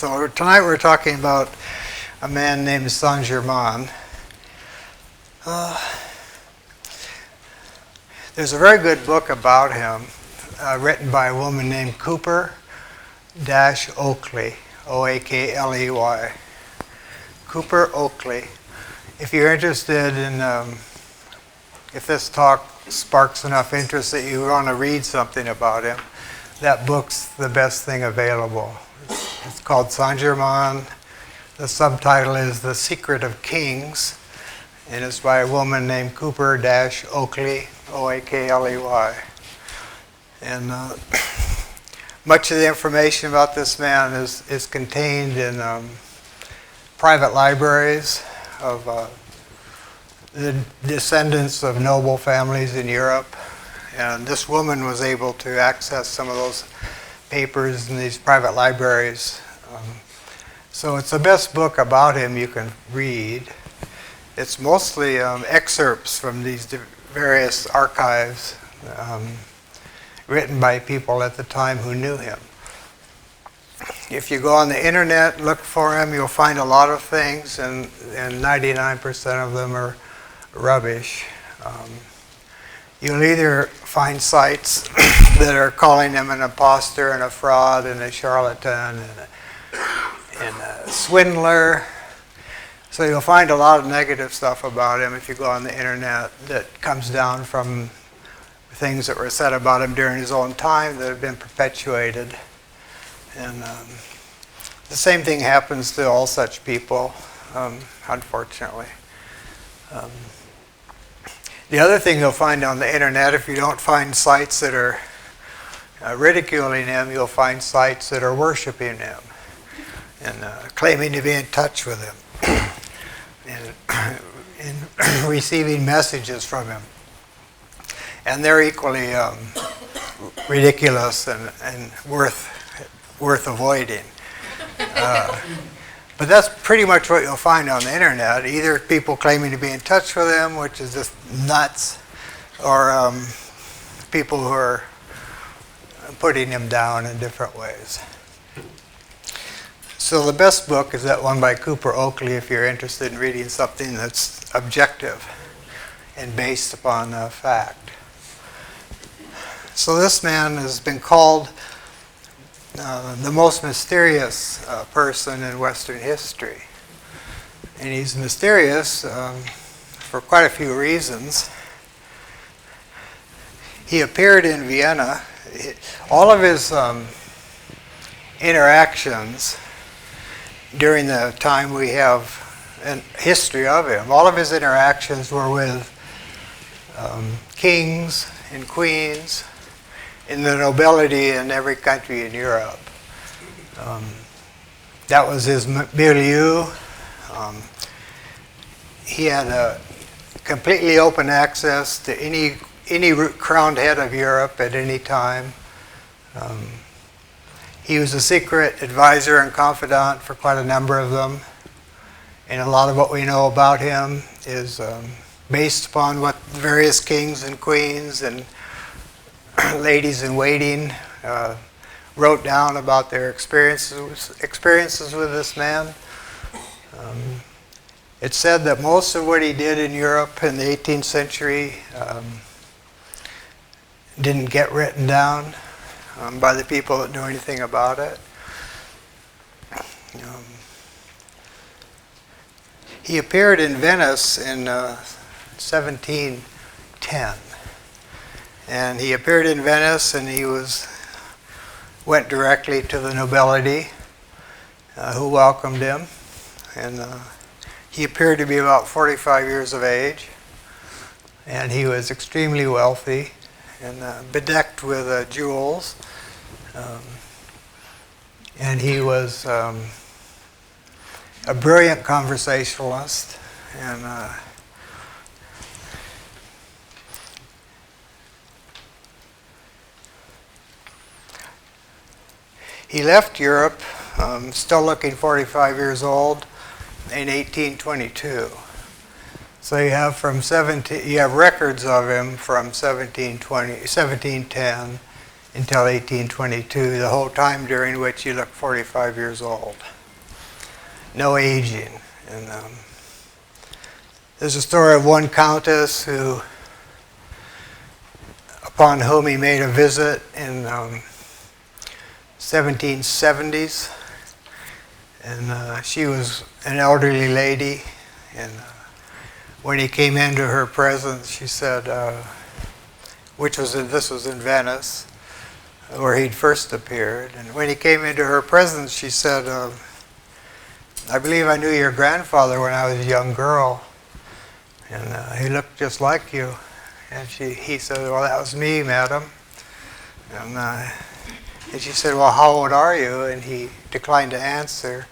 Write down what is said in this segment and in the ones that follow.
So tonight we're talking about a man named Saint-Germain. There's a very good book about him written by a woman named Cooper-Oakley, O-A-K-L-E-Y. Cooper Oakley. If you're interested in, if this talk sparks enough interest that you want to read something about him, that book's the best thing available. It's called Saint-Germain. The subtitle is The Secret of Kings, and it's by a woman named Cooper-Oakley, O-A-K-L-E-Y. And much of the information about this man is contained in private libraries of the descendants of noble families in Europe. And this woman was able to access some of those papers in these private libraries. So it's the best book about him you can read. It's mostly excerpts from these various archives written by people at the time who knew him. If you go on the internet, look for him, you'll find a lot of things, and 99% of them are rubbish. You'll either find sites that are calling him an imposter and a fraud and a charlatan and a swindler. So you'll find a lot of negative stuff about him if you go on the internet that comes down from things that were said about him during his own time that have been perpetuated. And the same thing happens to all such people, unfortunately. The other thing you'll find on the internet, if you don't find sites that are ridiculing him, you'll find sites that are worshiping him and claiming to be in touch with him and receiving messages from him. And they're equally ridiculous and worth avoiding. But that's pretty much what you'll find on the internet. Either people claiming to be in touch with him, which is just nuts, or people who are putting him down in different ways. So the best book is that one by Cooper-Oakley if you're interested in reading something that's objective and based upon fact. So this man has been called the most mysterious person in Western history. And he's mysterious for quite a few reasons. He appeared in Vienna. All of his interactions during the time we have in history of him, all of his interactions were with kings and queens in the nobility in every country in Europe. That was his milieu. He had a completely open access to any crowned head of Europe at any time. He was a secret advisor and confidant for quite a number of them. And a lot of what we know about him is based upon what various kings and queens and ladies in waiting wrote down about their experiences with this man. It's said that most of what he did in Europe in the 18th century didn't get written down by the people that knew anything about it. He appeared in Venice in 1710. And he appeared in Venice, and he went directly to the nobility who welcomed him. And he appeared to be about 45 years of age. And he was extremely wealthy and bedecked with jewels. And he was a brilliant conversationalist. And he left Europe, still looking 45 years old, in 1822. So you have records of him from 1710 until 1822, the whole time during which he looked 45 years old. No aging. And there's a story of one countess upon whom he made a visit in 1770s. And she was an elderly lady. And when he came into her presence, she said, this was in Venice, where he'd first appeared. And when he came into her presence, she said, I believe I knew your grandfather when I was a young girl, and he looked just like you. And he said, well, that was me, madam. And she said, well, how old are you? And he declined to answer.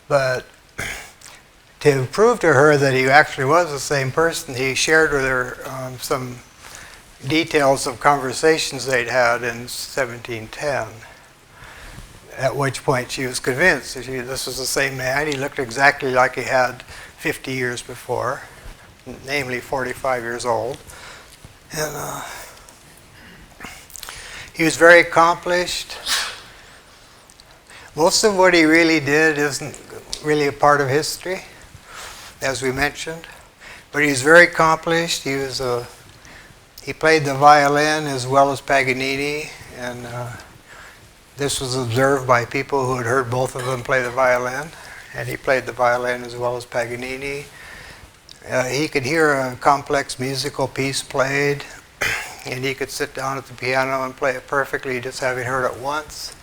But to prove to her that he actually was the same person, he shared with her some details of conversations they'd had in 1710. At which point she was convinced that this was the same man. He looked exactly like he had 50 years before, namely 45 years old. And he was very accomplished. Most of what he really did isn't really a part of history, as we mentioned. But he was very accomplished. He played the violin as well as Paganini, and this was observed by people who had heard both of them play the violin, and he played the violin as well as Paganini. He could hear a complex musical piece played, and he could sit down at the piano and play it perfectly, just having heard it once.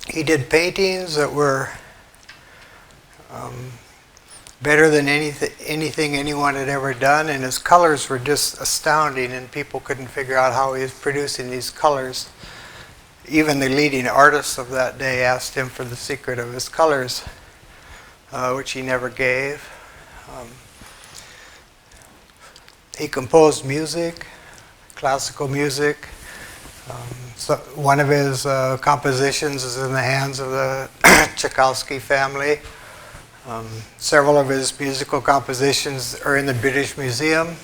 He did paintings that were better than anything anyone had ever done, and his colors were just astounding, and people couldn't figure out how he was producing these colors. Even the leading artists of that day asked him for the secret of his colors, which he never gave. He composed music, classical music. So one of his compositions is in the hands of the Tchaikovsky family. Several of his musical compositions are in the British Museum.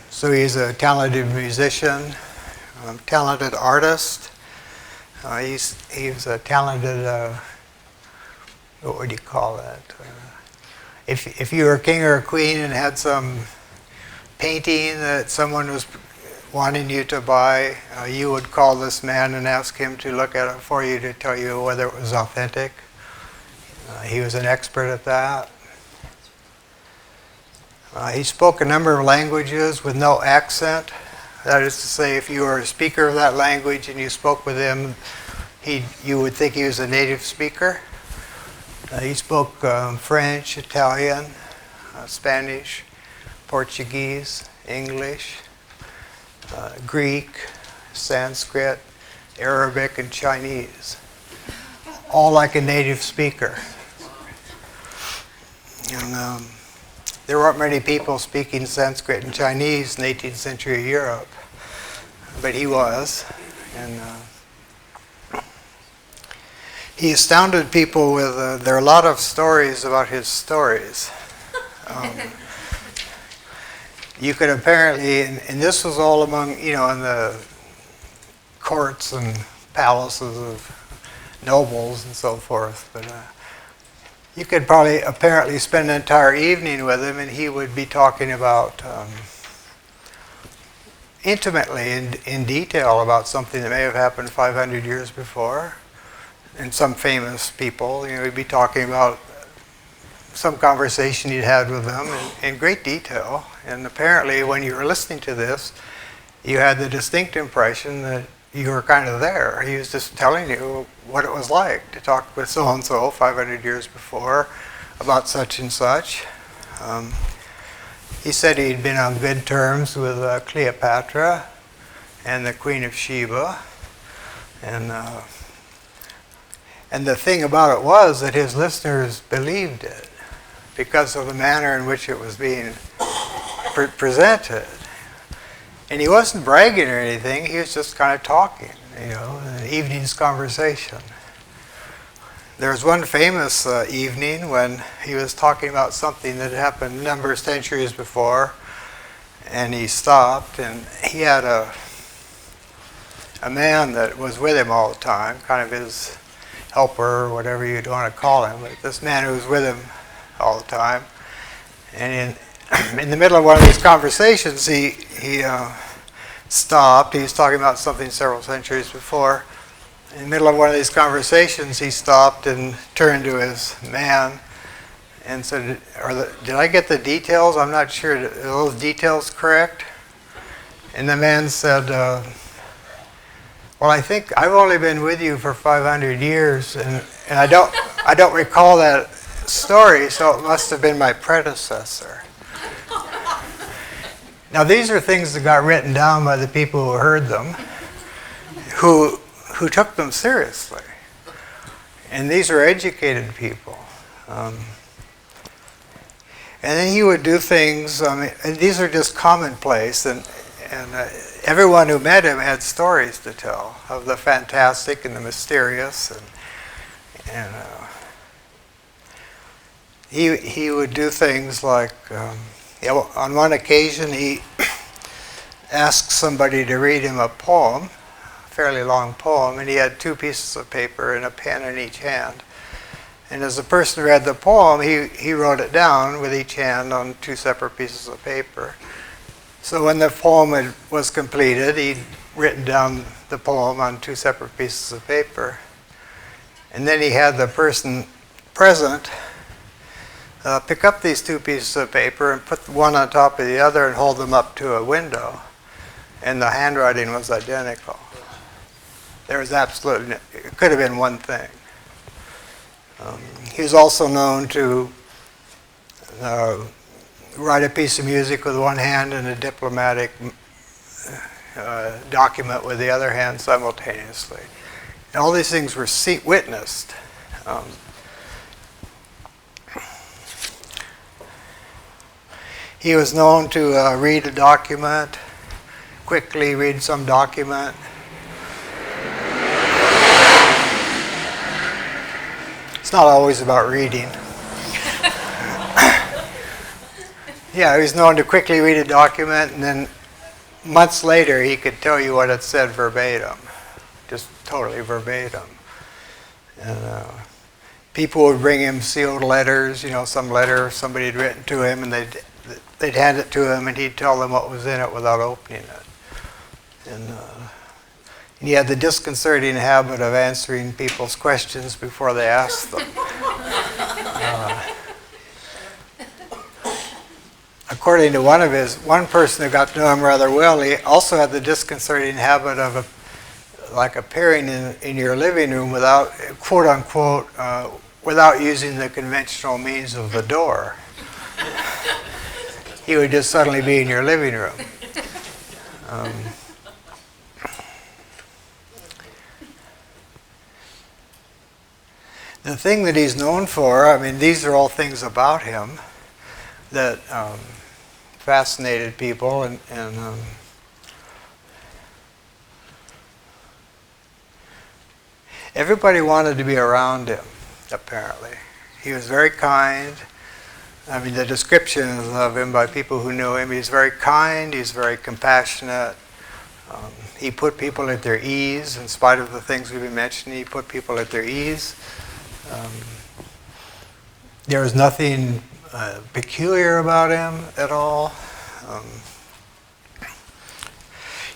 So he's a talented musician, talented artist. He's a talented, what would you call that? If you were a king or a queen and had some painting that someone was wanting you to buy, you would call this man and ask him to look at it for you to tell you whether it was authentic. He was an expert at that. He spoke a number of languages with no accent. That is to say, if you were a speaker of that language and you spoke with him, you would think he was a native speaker. He spoke French, Italian, Spanish, Portuguese, English, Greek, Sanskrit, Arabic, and Chinese, all like a native speaker. And there weren't many people speaking Sanskrit and Chinese in 18th century Europe, but he was. And he astounded people with, there are a lot of stories about his stories. You could apparently, and this was all among, in the courts and palaces of nobles and so forth, but you could probably apparently spend an entire evening with him and he would be talking about intimately in detail about something that may have happened 500 years before. And some famous people, he'd be talking about some conversation he'd had with them in great detail. And apparently when you were listening to this, you had the distinct impression that you were kind of there. He was just telling you what it was like to talk with so-and-so 500 years before about such and such. He said he'd been on good terms with Cleopatra and the Queen of Sheba. And the thing about it was that his listeners believed it because of the manner in which it was being presented. And he wasn't bragging or anything, he was just kind of talking, an evening's conversation. There was one famous evening when he was talking about something that happened a number of centuries before, and he stopped, and he had a man that was with him all the time, kind of his helper or whatever you'd want to call him, but this man who was with him all the time. And in the middle of one of these conversations, he stopped. He was talking about something several centuries before. In the middle of one of these conversations, he stopped and turned to his man and said, did I get the details? I'm not sure. Are those details correct? And the man said, well, I think I've only been with you for 500 years, and I don't recall that story, so it must have been my predecessor. Now, these are things that got written down by the people who heard them, who took them seriously. And these are educated people. And then he would do things, and these are just commonplace, and everyone who met him had stories to tell of the fantastic and the mysterious, and he would do things like, on one occasion he asked somebody to read him a poem, a fairly long poem, and he had 2 pieces of paper and a pen in each hand. And as the person read the poem, he wrote it down with each hand on 2 separate pieces of paper. So when the poem was completed, he'd written down the poem on 2 separate pieces of paper. And then he had the person present pick up these 2 pieces of paper and put one on top of the other and hold them up to a window. And the handwriting was identical. There was absolutely, it could have been one thing. He was also known to write a piece of music with one hand and a diplomatic document with the other hand simultaneously. And all these things were witnessed. He was known to read a document, quickly read some document. It's not always about reading. Yeah, he was known to quickly read a document, and then months later he could tell you what it said verbatim, just totally verbatim. And people would bring him sealed letters, some letter somebody had written to him, and they'd hand it to him, and he'd tell them what was in it without opening it. And he had the disconcerting habit of answering people's questions before they asked them. According to one person who got to know him rather well, he also had the disconcerting habit of appearing in your living room without, quote unquote, without using the conventional means of the door. He would just suddenly be in your living room. The thing that he's known for, these are all things about him that fascinated people, and everybody wanted to be around him, apparently. He was very kind. The descriptions of him by people who knew him, he's very kind, he's very compassionate. He put people at their ease, in spite of the things we've been mentioning, he put people at their ease. There was nothing peculiar about him at all.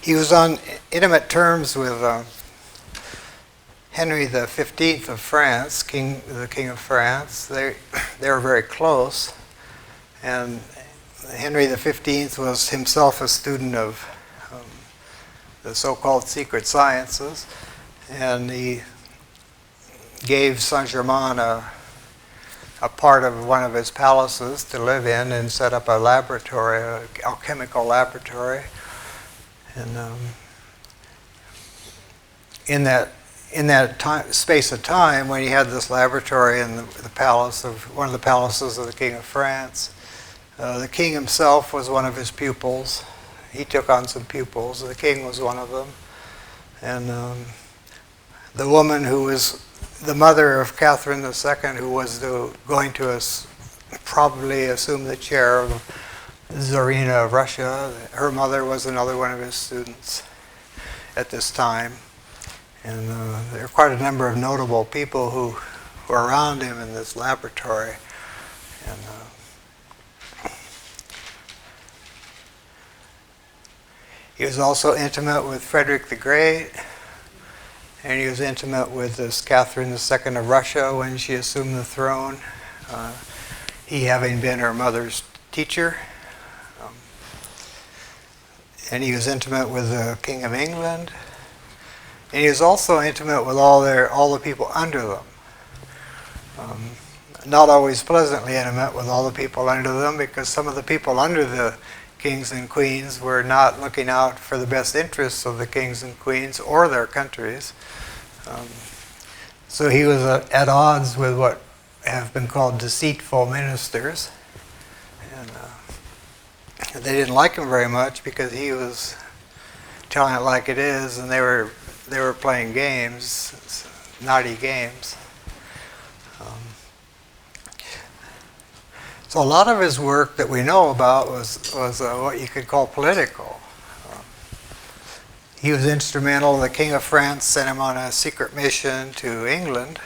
He was on intimate terms with Henry the 15th of France, the King of France. They were very close, and Henry the 15th was himself a student of the so-called secret sciences, and he gave Saint-Germain a part of one of his palaces to live in and set up a laboratory, an alchemical laboratory. And in that space of time, when he had this laboratory in the palace of one of the palaces of the King of France, the king himself was one of his pupils. He took on some pupils. The king was one of them, and the woman who was the mother of Catherine II, who was going to probably assume the chair of Tsarina of Russia, her mother was another one of his students. at this time. And there are quite a number of notable people who were around him in this laboratory. And he was also intimate with Frederick the Great, and he was intimate with this Catherine II of Russia when she assumed the throne, he having been her mother's teacher. And he was intimate with the King of England, and he was also intimate with all the people under them. Not always pleasantly intimate with all the people under them, because some of the people under the kings and queens were not looking out for the best interests of the kings and queens or their countries. So he was at odds with what have been called deceitful ministers. And they didn't like him very much because he was telling it like it is, and they were playing games, naughty games. So a lot of his work that we know about was what you could call political. He was instrumental. The King of France sent him on a secret mission to England.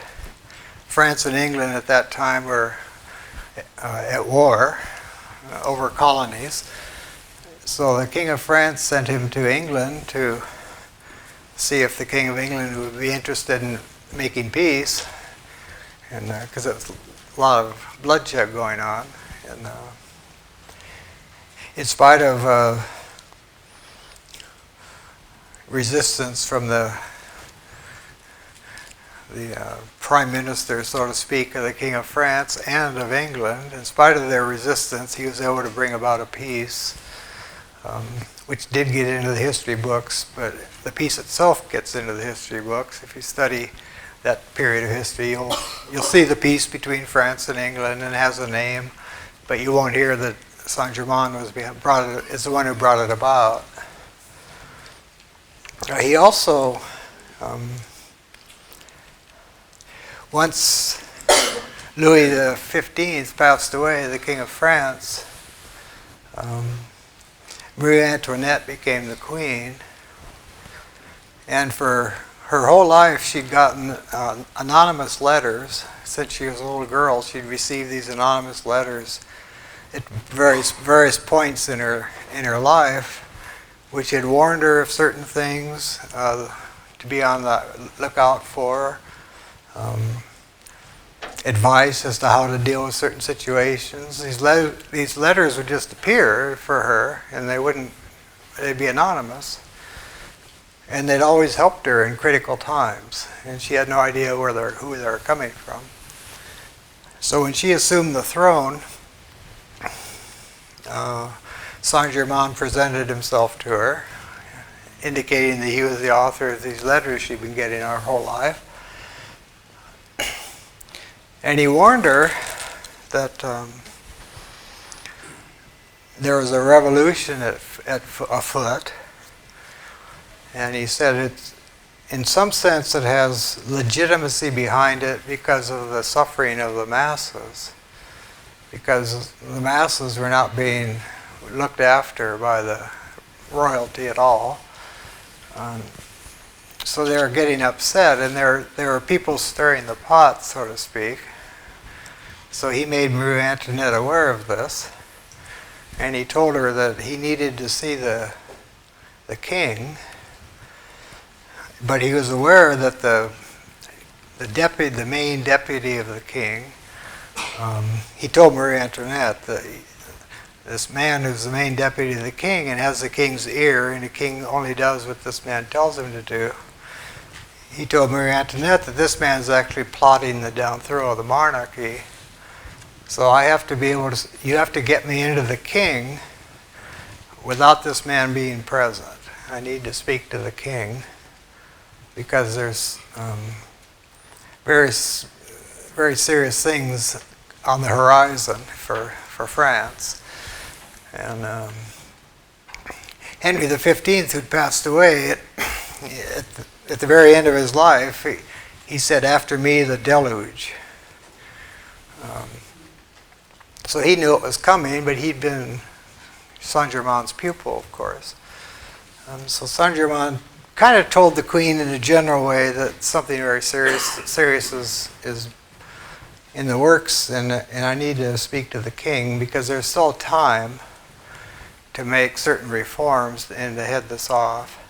France and England at that time were at war over colonies. So the King of France sent him to England to see if the King of England would be interested in making peace, and because there was a lot of bloodshed going on. And in spite of resistance from the prime minister, so to speak, of the King of France and of England, in spite of their resistance, he was able to bring about a peace, which did get into the history books, but the peace itself gets into the history books. If you study that period of history, you'll see the peace between France and England, and it has a name, but you won't hear that Saint-Germain is the one who brought it about. He also, once Louis XV passed away, the King of France, Marie Antoinette became the queen, and for her whole life she'd gotten anonymous letters. Since she was a little girl, she'd received these anonymous letters at various points in her life, which had warned her of certain things to be on the lookout for, advice as to how to deal with certain situations. These letters would just appear for her, and they'd be anonymous, and they'd always helped her in critical times, and she had no idea who they were coming from. So when she assumed the throne, Saint-Germain presented himself to her, indicating that he was the author of these letters she'd been getting her whole life. And he warned her that there was a revolution afoot, and he said in some sense it has legitimacy behind it because of the suffering of the masses, because the masses were not being looked after by the royalty at all. So they were getting upset, and there were people stirring the pot, so to speak. So he made Marie Antoinette aware of this, and he told her that he needed to see the king, but he was aware that the main deputy of the king, he told Marie Antoinette that this man who's the main deputy of the king and has the king's ear, and the king only does what this man tells him to do. He told Marie Antoinette that this man is actually plotting the down throw of the monarchy. So you have to get me into the king without this man being present. I need to speak to the king because there's very serious things on the horizon for France. And Henry XV, who'd passed away at the very end of his life, he said, "After me, the deluge." So he knew it was coming, but he'd been Saint-Germain's pupil, of course. So Saint-Germain kind of told the Queen in a general way that something very serious is in the works, and I need to speak to the King because there's still time to make certain reforms and to head this off.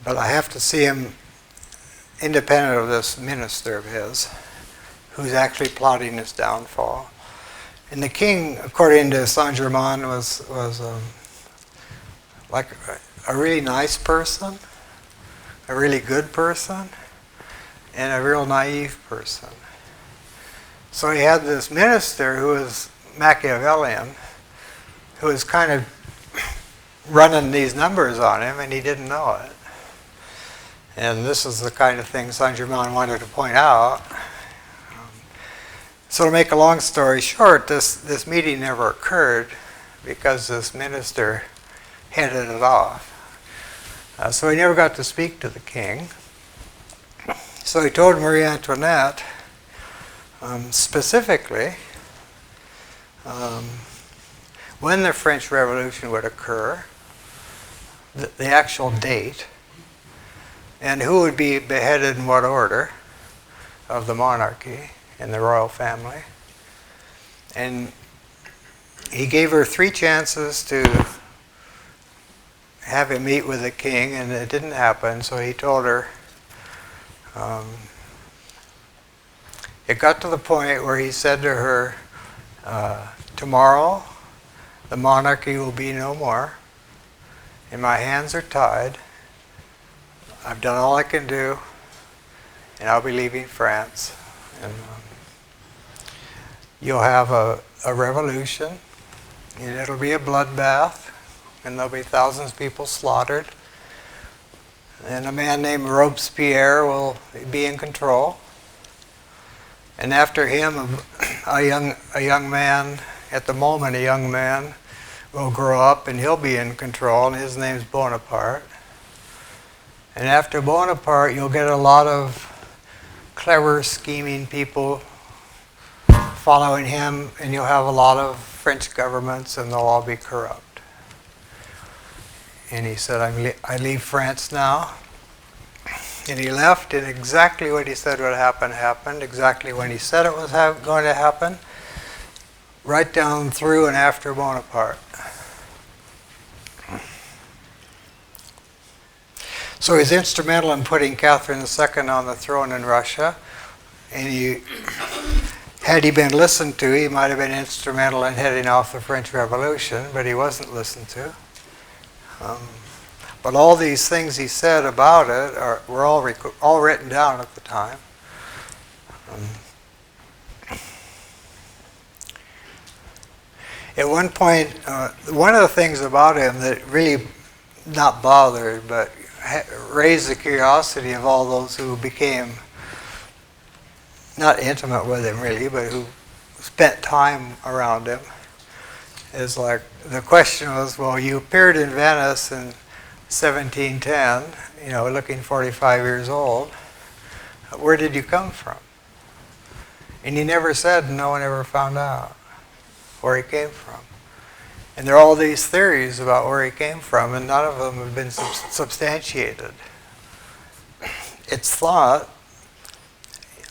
But I have to see him independent of this minister of his, who's actually plotting his downfall. And the King, according to Saint-Germain, was like a really nice person, a really good person, and a real naive person. So he had this minister who was Machiavellian, who was kind of running these numbers on him, and he didn't know it. And this is the kind of thing Saint-Germain wanted to point out. So to make a long story short, this meeting never occurred because this minister headed it off. So he never got to speak to the king. So he told Marie Antoinette specifically when the French Revolution would occur, the actual date, and who would be beheaded in what order of the monarchy and the royal family. And he gave her 3 chances to have him meet with the king, and it didn't happen, so he told her, it got to the point where he said to her, tomorrow the monarchy will be no more, and my hands are tied. I've done all I can do, and I'll be leaving France. And you'll have a revolution, and it'll be a bloodbath, and there'll be thousands of people slaughtered. And a man named Robespierre will be in control. And after him, a young man, at the moment a young man, will grow up and he'll be in control, and his name's Bonaparte. And after Bonaparte, you'll get a lot of clever, scheming people following him, and you'll have a lot of French governments, and they'll all be corrupt. And he said, I leave France now. And he left, and exactly what he said would happen happened, exactly when he said it was going to happen, right down through and after Bonaparte. So he's instrumental in putting Catherine II on the throne in Russia, and had he been listened to, he might have been instrumental in heading off the French Revolution, but he wasn't listened to. But all these things he said about it were all written down at the time. At one point, one of the things about him that really not bothered, but raised the curiosity of all those who became not intimate with him really, but who spent time around him, is like, the question was, well, you appeared in Venice in 1710, looking 45 years old. Where did you come from? And he never said, no one ever found out where he came from. And there are all these theories about where he came from, and none of them have been substantiated. It's thought,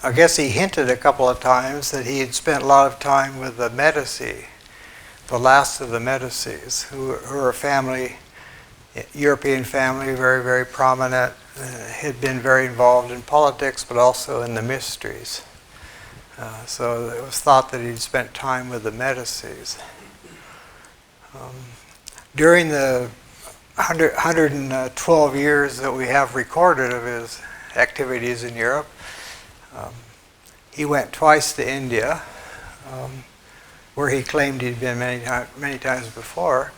I guess he hinted a couple of times that he had spent a lot of time with the Medici, the last of the Medicis, who are a family, European family, very, very prominent, had been very involved in politics, but also in the mysteries. So it was thought that he'd spent time with the Medicis. During the 112 years that we have recorded of his activities in Europe, he went twice to India, where he claimed he'd been many times before.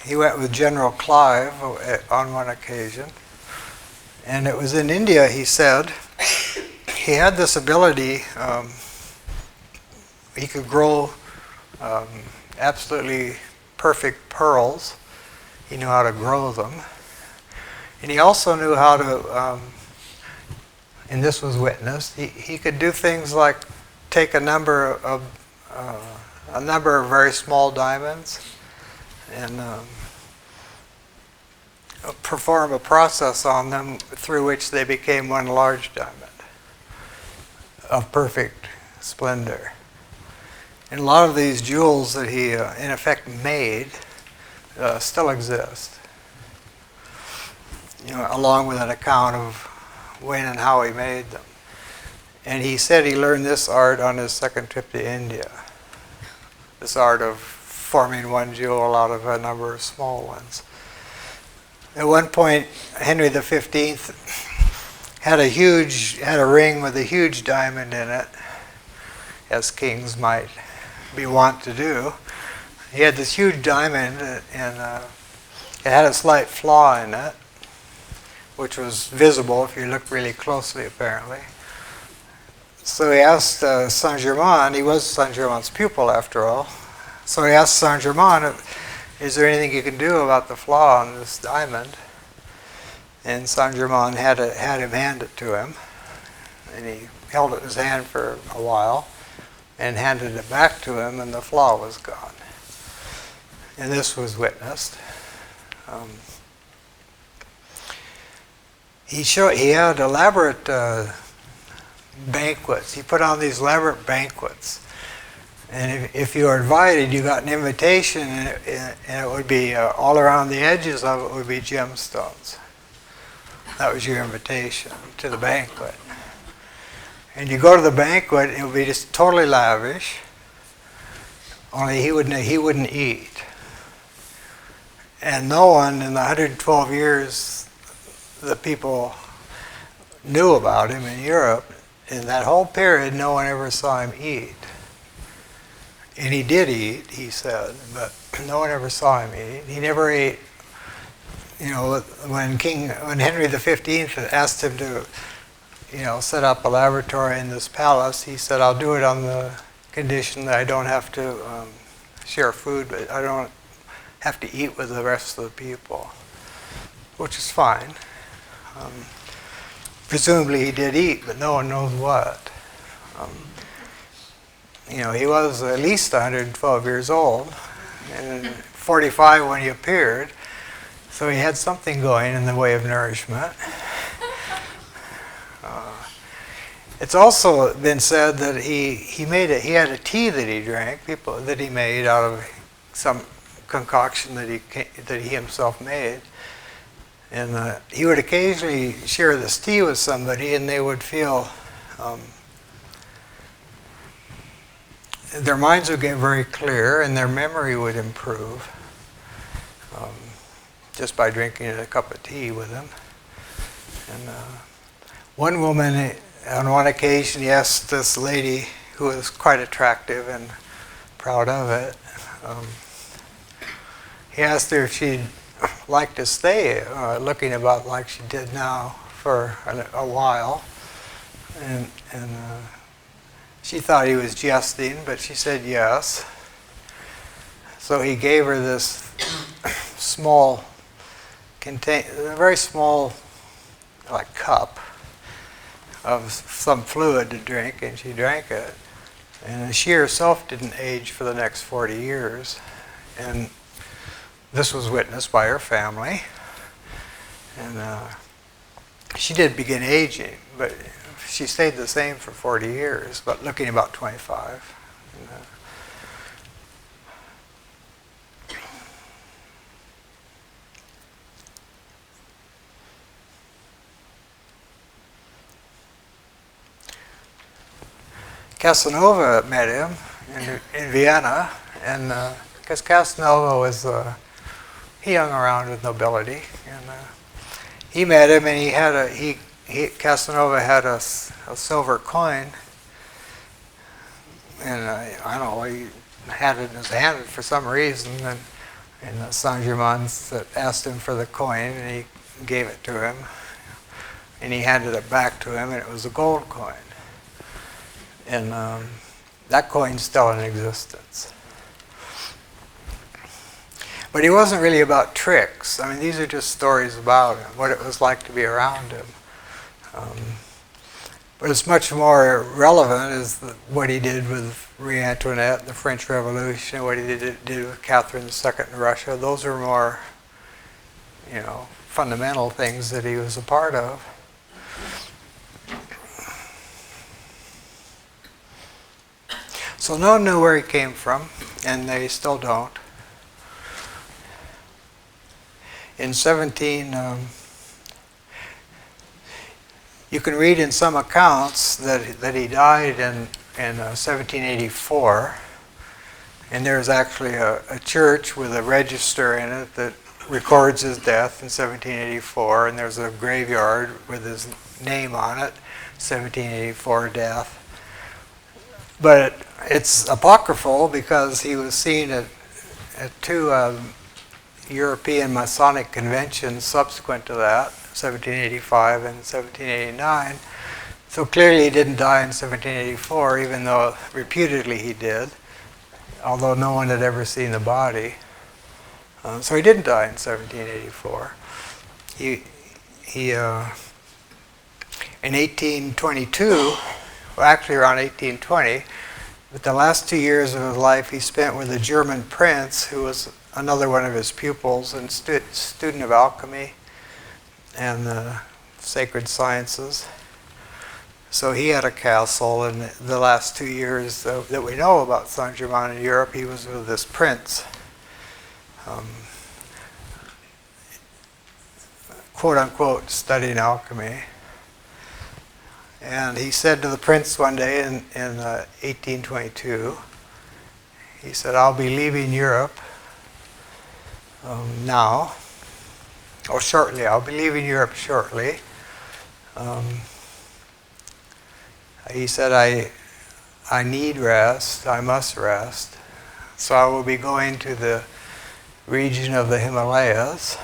He went with General Clive on one occasion. And it was in India, he said, he had this ability, he could grow absolutely perfect pearls. He knew how to grow them. And he also knew how to, and this was witnessed, he could do things like take a number of very small diamonds and perform a process on them through which they became one large diamond of perfect splendor. And a lot of these jewels that he, in effect, made still exist, along with an account of when and how he made them. And he said he learned this art on his second trip to India, this art of forming one jewel out of a number of small ones. At one point, Henry XV had a ring with a huge diamond in it, as kings might be wont to do. He had this huge diamond, and it had a slight flaw in it, which was visible if you looked really closely, apparently. So he asked Saint-Germain, he was Saint-Germain's pupil after all, so he asked Saint-Germain, is there anything you can do about the flaw in this diamond? And Saint-Germain had him hand it to him, and he held it in his hand for a while and handed it back to him, and the flaw was gone. And this was witnessed. He had elaborate banquets. He put on these elaborate banquets. And if you were invited, you got an invitation, and it would be all around the edges of it would be gemstones. That was your invitation to the banquet. And you go to the banquet, it would be just totally lavish. Only he wouldn't eat. And no one in the 112 years that people knew about him in Europe, in that whole period, no one ever saw him eat. And he did eat, he said, but no one ever saw him eat. He never ate. When Henry XV asked him to, set up a laboratory in this palace, he said, I'll do it on the condition that I don't have to share food, but I don't have to eat with the rest of the people, which is fine. Presumably he did eat, but no one knows what. He was at least 112 years old, and 45 when he appeared, so he had something going in the way of nourishment. It's also been said that he had a tea that he drank, that he made out of some concoction that he himself made, and he would occasionally share this tea with somebody, and they would feel their minds would get very clear, and their memory would improve just by drinking a cup of tea with him. And one woman, on one occasion, he asked this lady, who was quite attractive and proud of it, he asked her if she'd like to stay looking about like she did now for a while. And she thought he was jesting, but she said yes. So he gave her this a very small, like, cup of some fluid to drink, and she drank it. And she herself didn't age for the next 40 years. And this was witnessed by her family. And she did begin aging, but she stayed the same for 40 years, but looking about 25. And, Casanova met him in Vienna, and because Casanova was, he hung around with nobility, and he met him, and Casanova had a silver coin, and I don't know, he had it in his hand for some reason, and Saint-Germain asked him for the coin, and he gave it to him, and he handed it back to him, and it was a gold coin. And that coin's still in existence. But he wasn't really about tricks. I mean, these are just stories about him, what it was like to be around him. But it's much more relevant is what he did with Marie Antoinette, the French Revolution, what he did with Catherine II in Russia. Those are more, fundamental things that he was a part of. So no one knew where he came from, and they still don't. In you can read in some accounts that he died in 1784, and there's actually a church with a register in it that records his death in 1784, and there's a graveyard with his name on it, 1784 death. But it's apocryphal because he was seen at two European Masonic conventions subsequent to that, 1785 and 1789. So clearly he didn't die in 1784, even though reputedly he did, although no one had ever seen the body. So he didn't die in 1784. He in 1822, well, actually around 1820, but the last 2 years of his life he spent with a German prince who was another one of his pupils and student of alchemy and sacred sciences. So he had a castle, and the last 2 years that we know about Saint Germain in Europe, he was with this prince, quote unquote, studying alchemy. And he said to the prince one day in 1822, he said, "I'll be leaving Europe now, or shortly. I'll be leaving Europe shortly." He said, I need rest, I must rest. So I will be going to the region of the Himalayas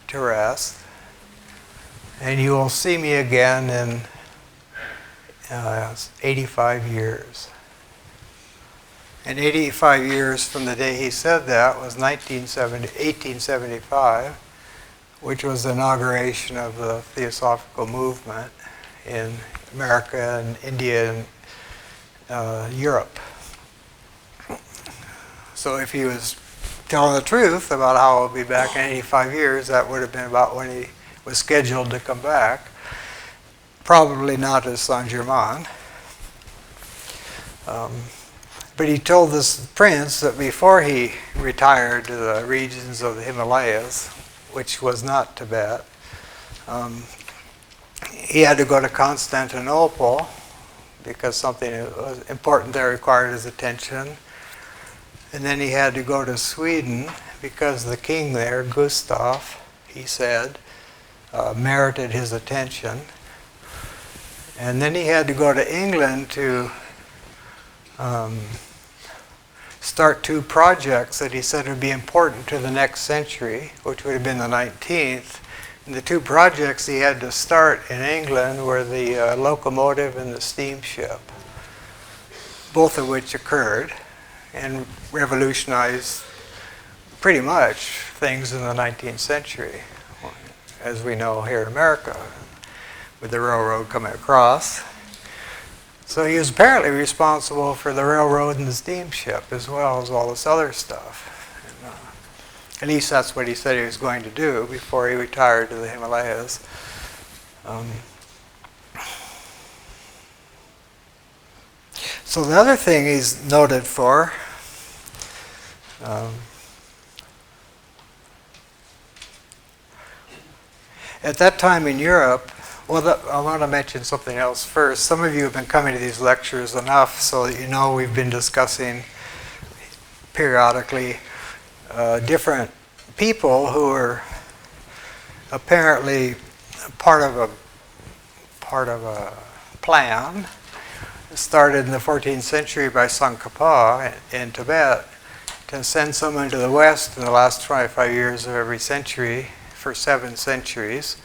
to rest. And you will see me again in 85 years. And 85 years from the day he said that was 1875, which was the inauguration of the Theosophical Movement in America and India and Europe. So if he was telling the truth about how he'll be back in 85 years, that would have been about when he was scheduled to come back. Probably not as Saint Germain. But he told this prince that before he retired to the regions of the Himalayas, which was not Tibet, he had to go to Constantinople because something important there required his attention. And then he had to go to Sweden because the king there, Gustav, he said, merited his attention. And then he had to go to England to start 2 projects that he said would be important to the next century, which would have been the 19th. And the 2 projects he had to start in England were the locomotive and the steamship, both of which occurred and revolutionized pretty much things in the 19th century, as we know here in America, with the railroad coming across. So he was apparently responsible for the railroad and the steamship as well as all this other stuff. And, at least that's what he said he was going to do before he retired to the Himalayas. So the other thing he's noted for at that time in Europe, well, I want to mention something else first. Some of you have been coming to these lectures enough so that you know we've been discussing periodically different people who are apparently part of a plan started in the 14th century by Tsongkhapa in Tibet to send someone to the West in the last 25 years of every century for 7 centuries.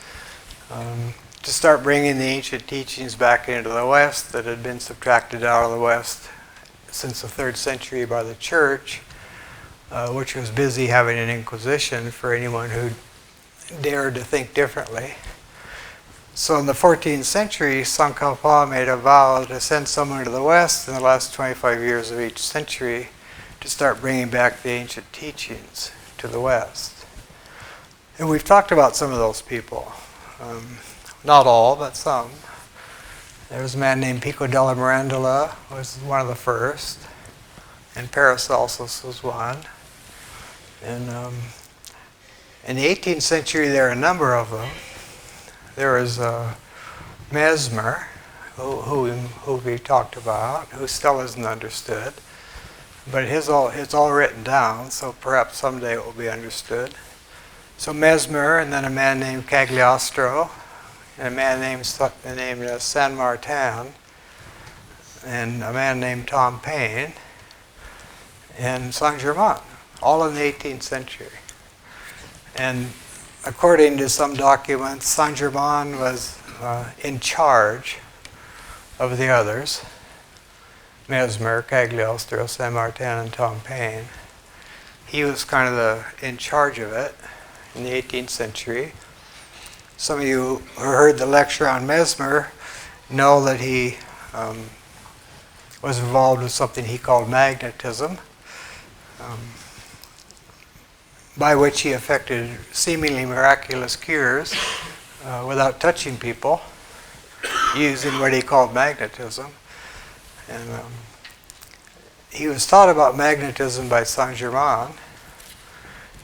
To start bringing the ancient teachings back into the West that had been subtracted out of the West since the 3rd century by the Church, which was busy having an inquisition for anyone who dared to think differently. So in the 14th century, Tsongkhapa made a vow to send someone to the West in the last 25 years of each century to start bringing back the ancient teachings to the West. And we've talked about some of those people. Not all, but some. There was a man named Pico della Mirandola, who was one of the first. And Paracelsus was one. And in the 18th century, there are a number of them. There was Mesmer, who we talked about, who still isn't understood. But it's all written down, so perhaps someday it will be understood. So Mesmer, and then a man named Cagliostro, and a man named San Martin, and a man named Tom Paine, and Saint-Germain, all in the 18th century. And according to some documents, Saint-Germain was in charge of the others, Mesmer, Cagliostro, San Martin, and Tom Paine. He was kind of in charge of it in the 18th century. Some of you who heard the lecture on Mesmer know that he was involved with something he called magnetism, by which he effected seemingly miraculous cures without touching people, using what he called magnetism. And he was taught about magnetism by Saint-Germain,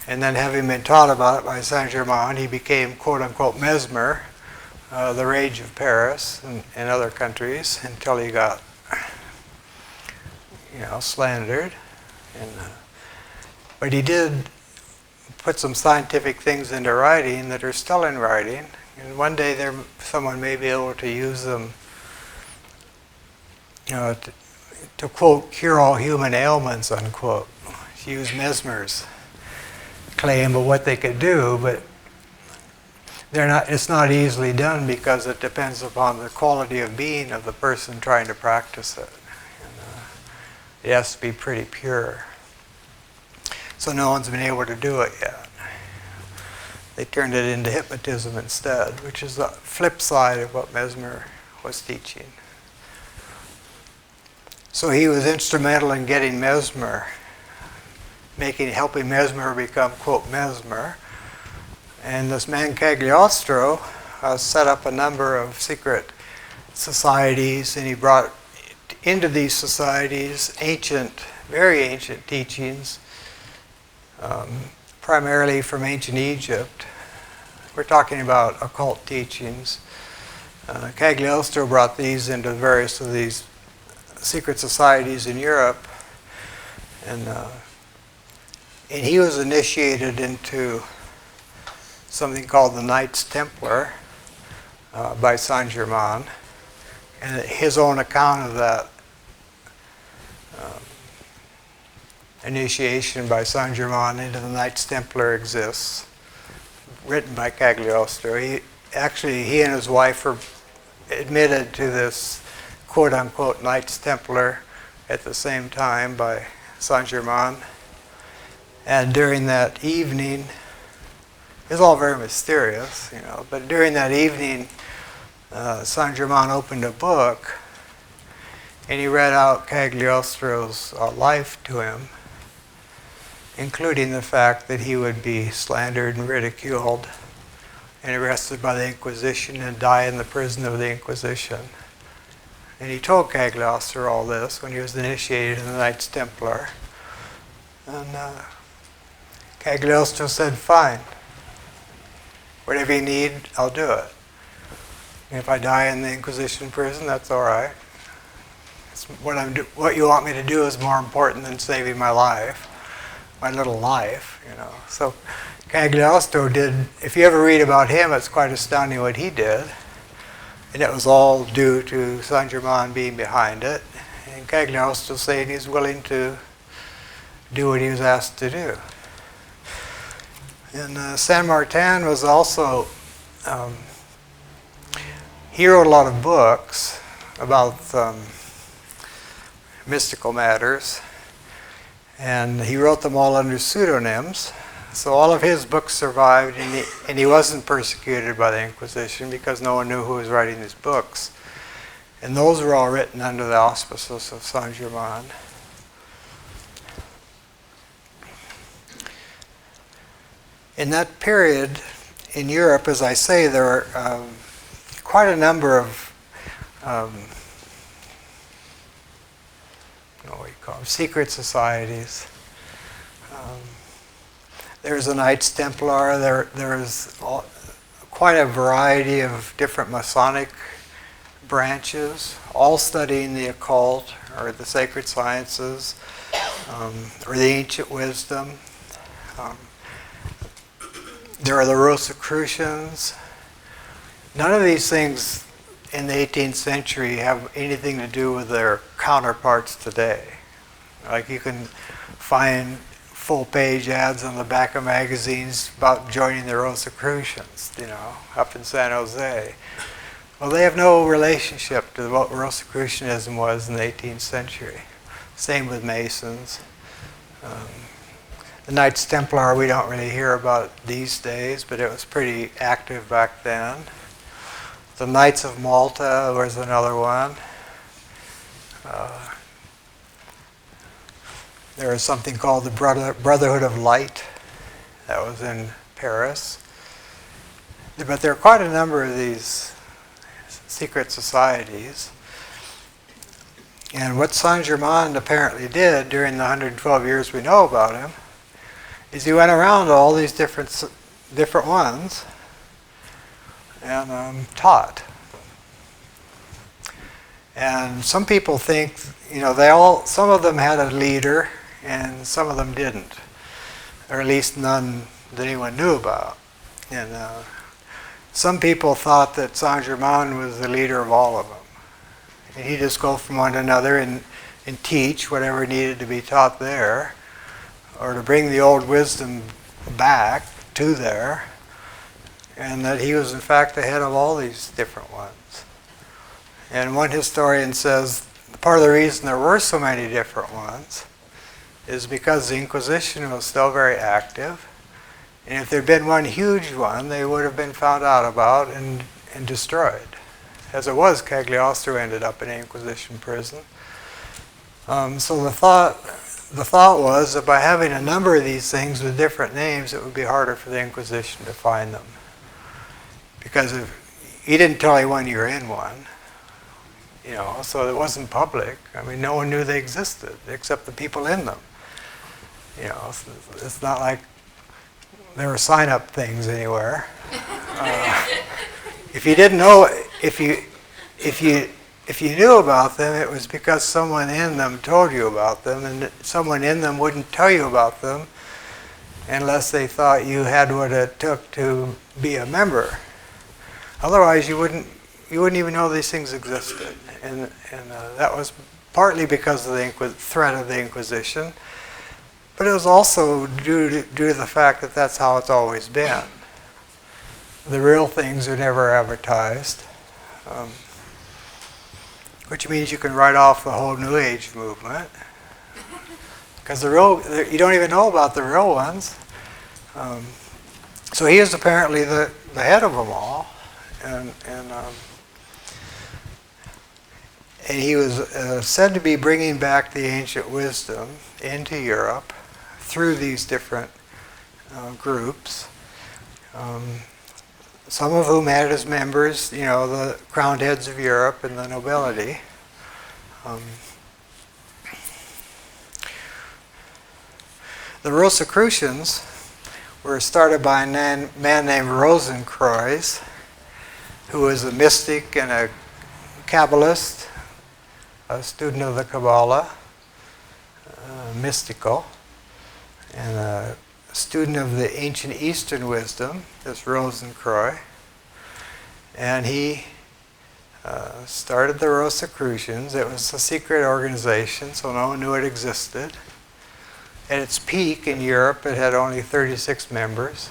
and then having been taught about it by Saint-Germain, he became quote-unquote Mesmer, the rage of Paris and other countries, until he got slandered. But he did put some scientific things into writing that are still in writing, and one day someone may be able to use them to quote, cure all human ailments, unquote. Use Mesmer's claim of what they could do, but it's not easily done because it depends upon the quality of being of the person trying to practice it. And, it has to be pretty pure. So no one's been able to do it yet. They turned it into hypnotism instead, which is the flip side of what Mesmer was teaching. So he was instrumental in getting Mesmer, helping Mesmer become, quote, Mesmer. And this man Cagliostro set up a number of secret societies, and he brought into these societies very ancient teachings, primarily from ancient Egypt. We're talking about occult teachings. Cagliostro brought these into various of these secret societies in Europe, and he was initiated into something called the Knights Templar by Saint-Germain, and his own account of that initiation by Saint-Germain into the Knights Templar exists, written by Cagliostro. He and his wife were admitted to this quote-unquote Knights Templar at the same time by Saint-Germain. And during that evening, it's all very mysterious, but during that evening, Saint-Germain opened a book and he read out Cagliostro's life to him, including the fact that he would be slandered and ridiculed and arrested by the Inquisition and die in the prison of the Inquisition. And he told Cagliostro all this when he was initiated in the Knights Templar. And Cagliostro said, fine. Whatever you need, I'll do it. And if I die in the Inquisition prison, that's all right. What you want me to do is more important than saving my life, my little life, So Cagliostro did, if you ever read about him, it's quite astounding what he did. And it was all due to Saint-Germain being behind it. And Cagliostro saying he's willing to do what he was asked to do. And San Martin was also, he wrote a lot of books about mystical matters. And he wrote them all under pseudonyms. So all of his books survived, and he wasn't persecuted by the Inquisition because no one knew who was writing his books. And those were all written under the auspices of Saint-Germain. In that period in Europe, as I say, there were quite a number of what do you call them? Secret societies. There's the Knights Templar. There's quite a variety of different Masonic branches, all studying the occult or the sacred sciences or the ancient wisdom. There are the Rosicrucians. None of these things in the 18th century have anything to do with their counterparts today. Like you can find full-page ads on the back of magazines about joining the Rosicrucians, up in San Jose. Well, they have no relationship to what Rosicrucianism was in the 18th century. Same with Masons. The Knights Templar we don't really hear about these days, but it was pretty active back then. The Knights of Malta was another one. There was something called the Brotherhood of Light that was in Paris. But there are quite a number of these secret societies. And what Saint-Germain apparently did during the 112 years we know about him is he went around to all these different ones and taught. And some people think, some of them had a leader and some of them didn't, or at least none that anyone knew about. And some people thought that Saint-Germain was the leader of all of them. And he'd just go from one to another and teach whatever needed to be taught there, or to bring the old wisdom back to there, and that he was in fact the head of all these different ones. And one historian says part of the reason there were so many different ones is because the Inquisition was still very active, and if there'd been one huge one, they would have been found out about and destroyed. As it was, Cagliostro ended up in an Inquisition prison. So the thought was that by having a number of these things with different names, it would be harder for the Inquisition to find them. Because if you didn't tell anyone you were in one, so it wasn't public. I mean, no one knew they existed except the people in them. It's not like there were sign-up things anywhere. If you didn't know, if you knew about them, it was because someone in them told you about them, and someone in them wouldn't tell you about them unless they thought you had what it took to be a member. Otherwise, you wouldn't even know these things existed, and that was partly because of the threat of the Inquisition, but it was also due to the fact that that's how it's always been. The real things are never advertised. Which means you can write off the whole New Age movement, because you don't even know about the real ones. So he is apparently the head of them all, and he was said to be bringing back the ancient wisdom into Europe through these different groups. Some of whom had as members, the crowned heads of Europe and the nobility. The Rosicrucians were started by a man named Rosenkreuz, who was a mystic and a Kabbalist, a student of the Kabbalah, mystical, and a student of the ancient Eastern wisdom, this Rosenkreuz, and he started the Rosicrucians. It was a secret organization, so no one knew it existed. At its peak in Europe, it had only 36 members,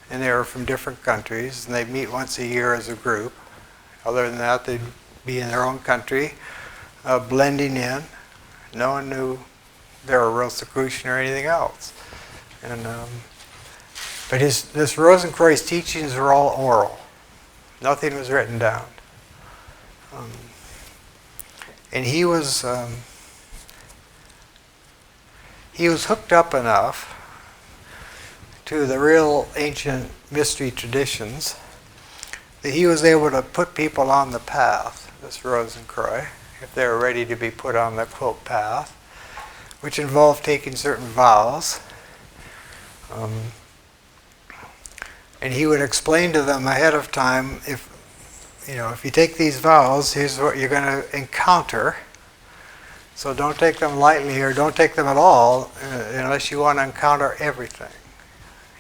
and they were from different countries, and they'd meet once a year as a group. Other than that, they'd be in their own country, blending in. No one knew they were Rosicrucian or anything else. And but this Rosenkreuz teachings were all oral. Nothing was written down. And he was hooked up enough to the real ancient mystery traditions, that he was able to put people on the path, this Rosenkreuz, if they were ready to be put on the quote path, which involved taking certain vows. And he would explain to them ahead of time, if you take these vows, here's what you're going to encounter. So don't take them lightly, or don't take them at all, unless you want to encounter everything.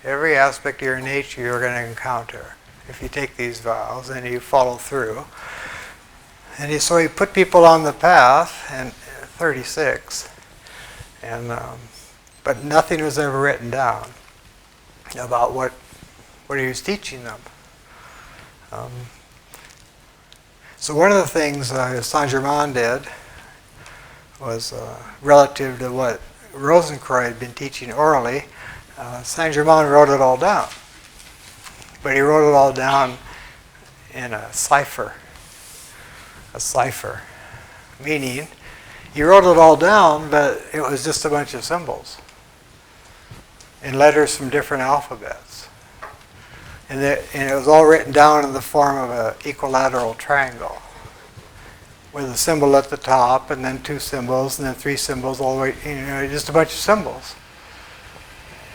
Every aspect of your nature you're going to encounter if you take these vows and you follow through. And so he put people on the path in 36, but nothing was ever written down about what he was teaching them. So one of the things Saint Germain did was relative to what Rosenkreuz had been teaching orally. Saint Germain wrote it all down, but he wrote it all down in a cipher. A cipher, meaning he wrote it all down, but it was just a bunch of symbols in letters from different alphabets. And it was all written down in the form of an equilateral triangle, with a symbol at the top, and then two symbols, and then three symbols, all the way, just a bunch of symbols.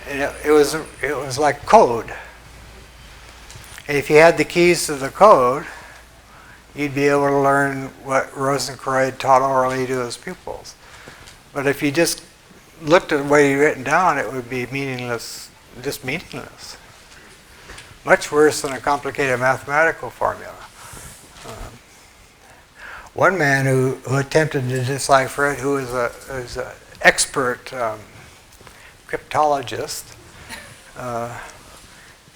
And it was like code. And if you had the keys to the code, you'd be able to learn what Rosenkreuz taught orally to his pupils. But if you just looked at what he'd written down, it would be meaningless, just meaningless. Much worse than a complicated mathematical formula. One man who attempted to decipher it, who is an expert cryptologist,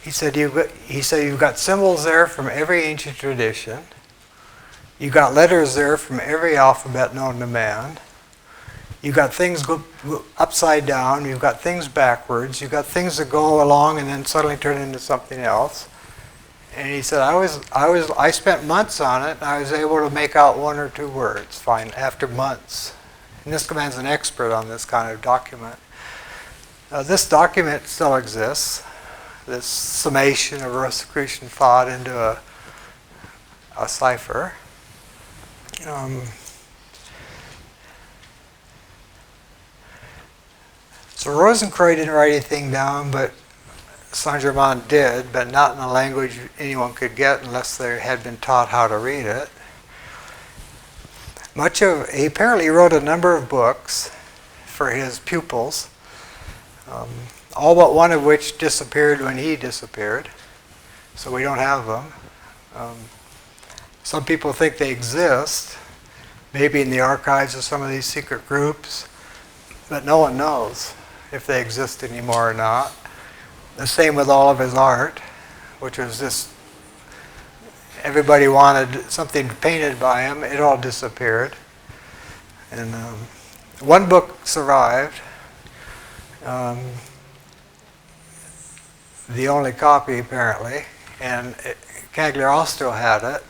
he said you've got symbols there from every ancient tradition. You've got letters there from every alphabet known to man. You've got things go upside down. You've got things backwards. You've got things that go along and then suddenly turn into something else. And he said, I spent months on it, and I was able to make out one or two words, fine, after months. And this man's an expert on this kind of document. This document still exists, this summation of Rosicrucian thought into a cipher. So Rosenkreuz didn't write anything down, but Saint Germain did, but not in a language anyone could get unless they had been taught how to read it. He apparently wrote a number of books for his pupils, all but one of which disappeared when he disappeared, so we don't have them. Some people think they exist, maybe in the archives of some of these secret groups, but no one knows if they exist anymore or not. The same with all of his art, which was just, everybody wanted something painted by him, it all disappeared. And one book survived, the only copy apparently, and Cagliostro had it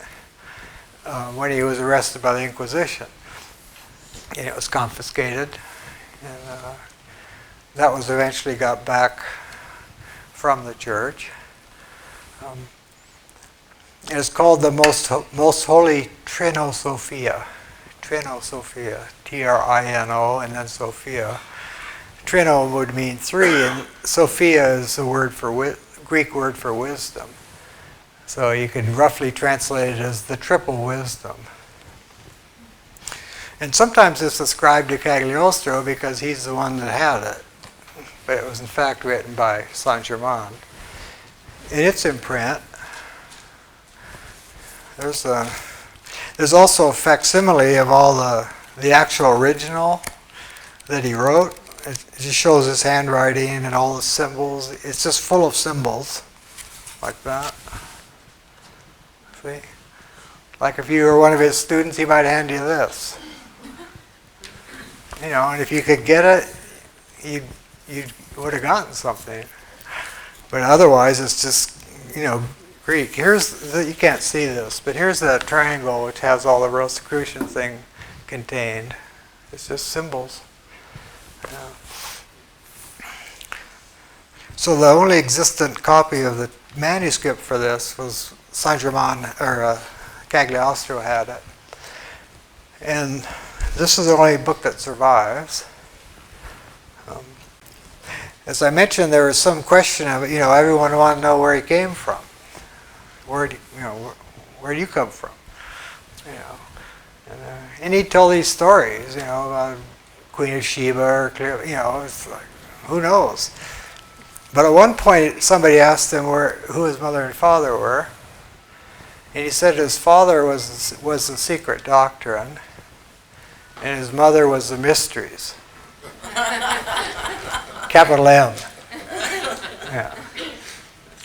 when he was arrested by the Inquisition. And it was confiscated, and that was eventually got back from the church. It's called the Most Holy Trinosophia. Trinosophia, Trino, and then Sophia. Trino would mean three, and Sophia is the Greek word for wisdom. So you could roughly translate it as the triple wisdom. And sometimes it's ascribed to Cagliostro because he's the one that had it. But it was in fact written by Saint Germain. And it's in print. There's also a facsimile of all the actual original that he wrote. It just shows his handwriting and all the symbols. It's just full of symbols, like that. See? Like if you were one of his students, he might hand you this. And if you could get it, you would have gotten something. But otherwise, it's just, Greek. You can't see this, but here's that triangle which has all the Rosicrucian thing contained. It's just symbols. So the only existent copy of the manuscript for this was Saint-Germain, or Cagliostro had it. And this is the only book that survives. As I mentioned, there was some question of, everyone wanted to know where he came from. Where do you come from? And he told these stories, about Queen of Sheba, or it's like, who knows? But at one point, somebody asked him who his mother and father were, and he said his father was the secret doctrine, and his mother was the mysteries. Capital M. Yeah.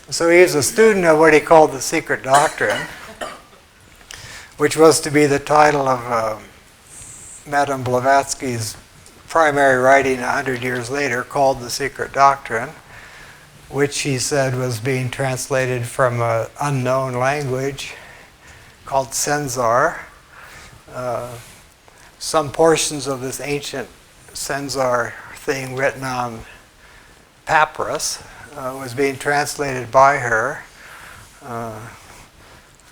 So he was a student of what he called the secret doctrine, which was to be the title of Madame Blavatsky's primary writing 100 years later, called The Secret Doctrine, which he said was being translated from an unknown language called Senzar. Some portions of this ancient Senzar thing written on papyrus was being translated by her,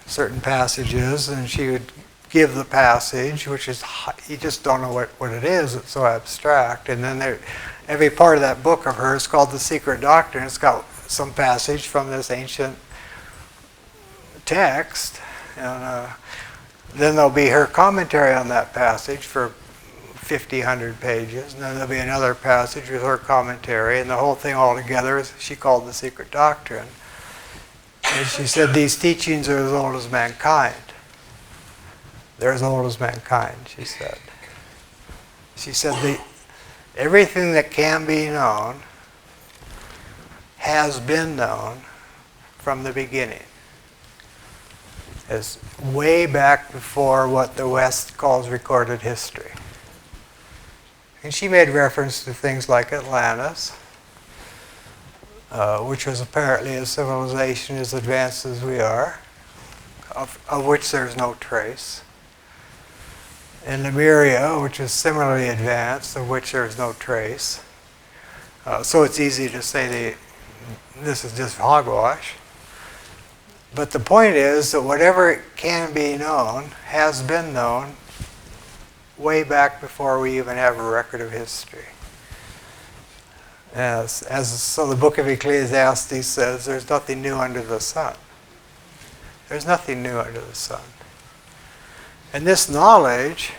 certain passages, and she would give the passage, which is, you just don't know what it is, it's so abstract. And then every part of that book of hers is called The Secret Doctrine. It's got some passage from this ancient text, and then there'll be her commentary on that passage for 50, 100 pages, and then there'll be another passage with her commentary, and the whole thing all together she called The Secret Doctrine. And she said these teachings are as old as mankind. They're as old as mankind, she said. She said everything that can be known has been known from the beginning. It's way back before what the West calls recorded history. And she made reference to things like Atlantis, which was apparently a civilization as advanced as we are, of which there's no trace. And Lemuria, which is similarly advanced, of which there's no trace. So it's easy to say this is just hogwash. But the point is that whatever can be known has been known way back before we even have a record of history. So the book of Ecclesiastes says there's nothing new under the sun. There's nothing new under the sun. And this knowledge,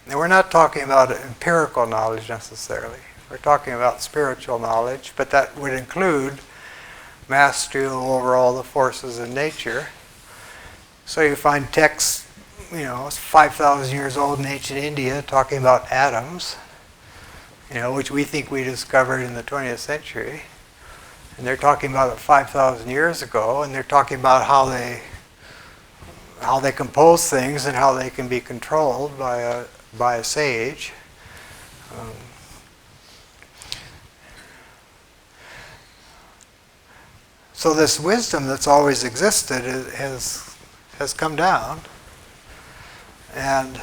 and we're not talking about empirical knowledge necessarily. We're talking about spiritual knowledge, but that would include mastery over all the forces in nature. So you find texts, 5,000 years old in ancient India talking about atoms, which we think we discovered in the 20th century. And they're talking about it 5,000 years ago, and they're talking about how they compose things and how they can be controlled by a sage. So this wisdom that's always existed has come down, and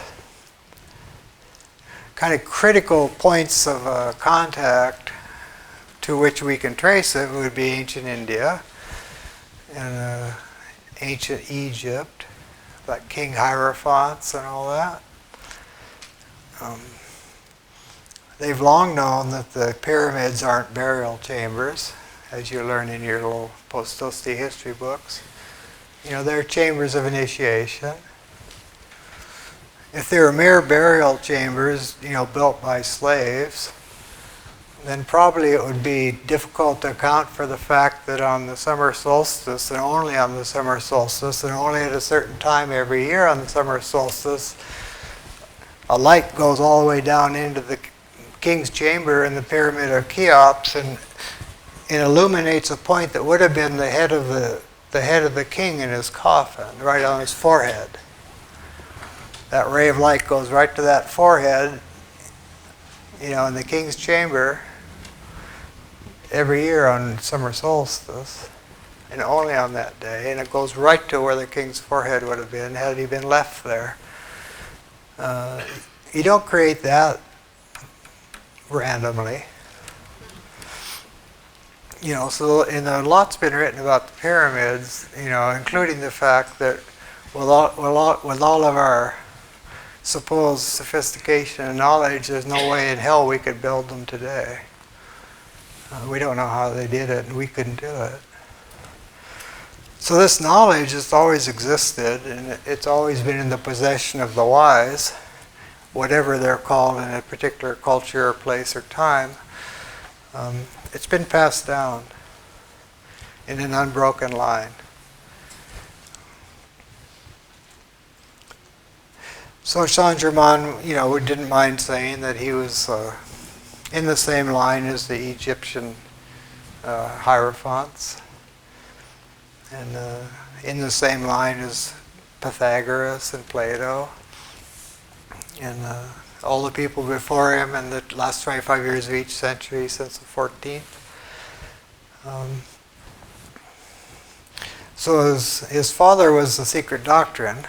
kind of critical points of contact to which we can trace it would be ancient India and ancient Egypt, like King Hierophants and all that. They've long known that the pyramids aren't burial chambers, as you learn in your little post-toasty history books. They're chambers of initiation. If they were mere burial chambers, built by slaves, then probably it would be difficult to account for the fact that on the summer solstice, and only on the summer solstice, and only at a certain time every year on the summer solstice, a light goes all the way down into the king's chamber in the pyramid of Cheops, and it illuminates a point that would have been the head of the king in his coffin, right on his forehead. That ray of light goes right to that forehead, in the king's chamber every year on summer solstice, and only on that day, and it goes right to where the king's forehead would have been had he been left there. You don't create that randomly. So and a lot's been written about the pyramids, including the fact that with all of our supposed sophistication and knowledge, there's no way in hell we could build them today. We don't know how they did it, and we couldn't do it. So this knowledge has always existed, and it's always been in the possession of the wise, whatever they're called in a particular culture or place or time. It's been passed down in an unbroken line. So Saint-Germain, didn't mind saying that he was in the same line as the Egyptian hierophants, and in the same line as Pythagoras and Plato, and all the people before him in the last 25 years of each century since the 14th. So his father was the secret doctrine,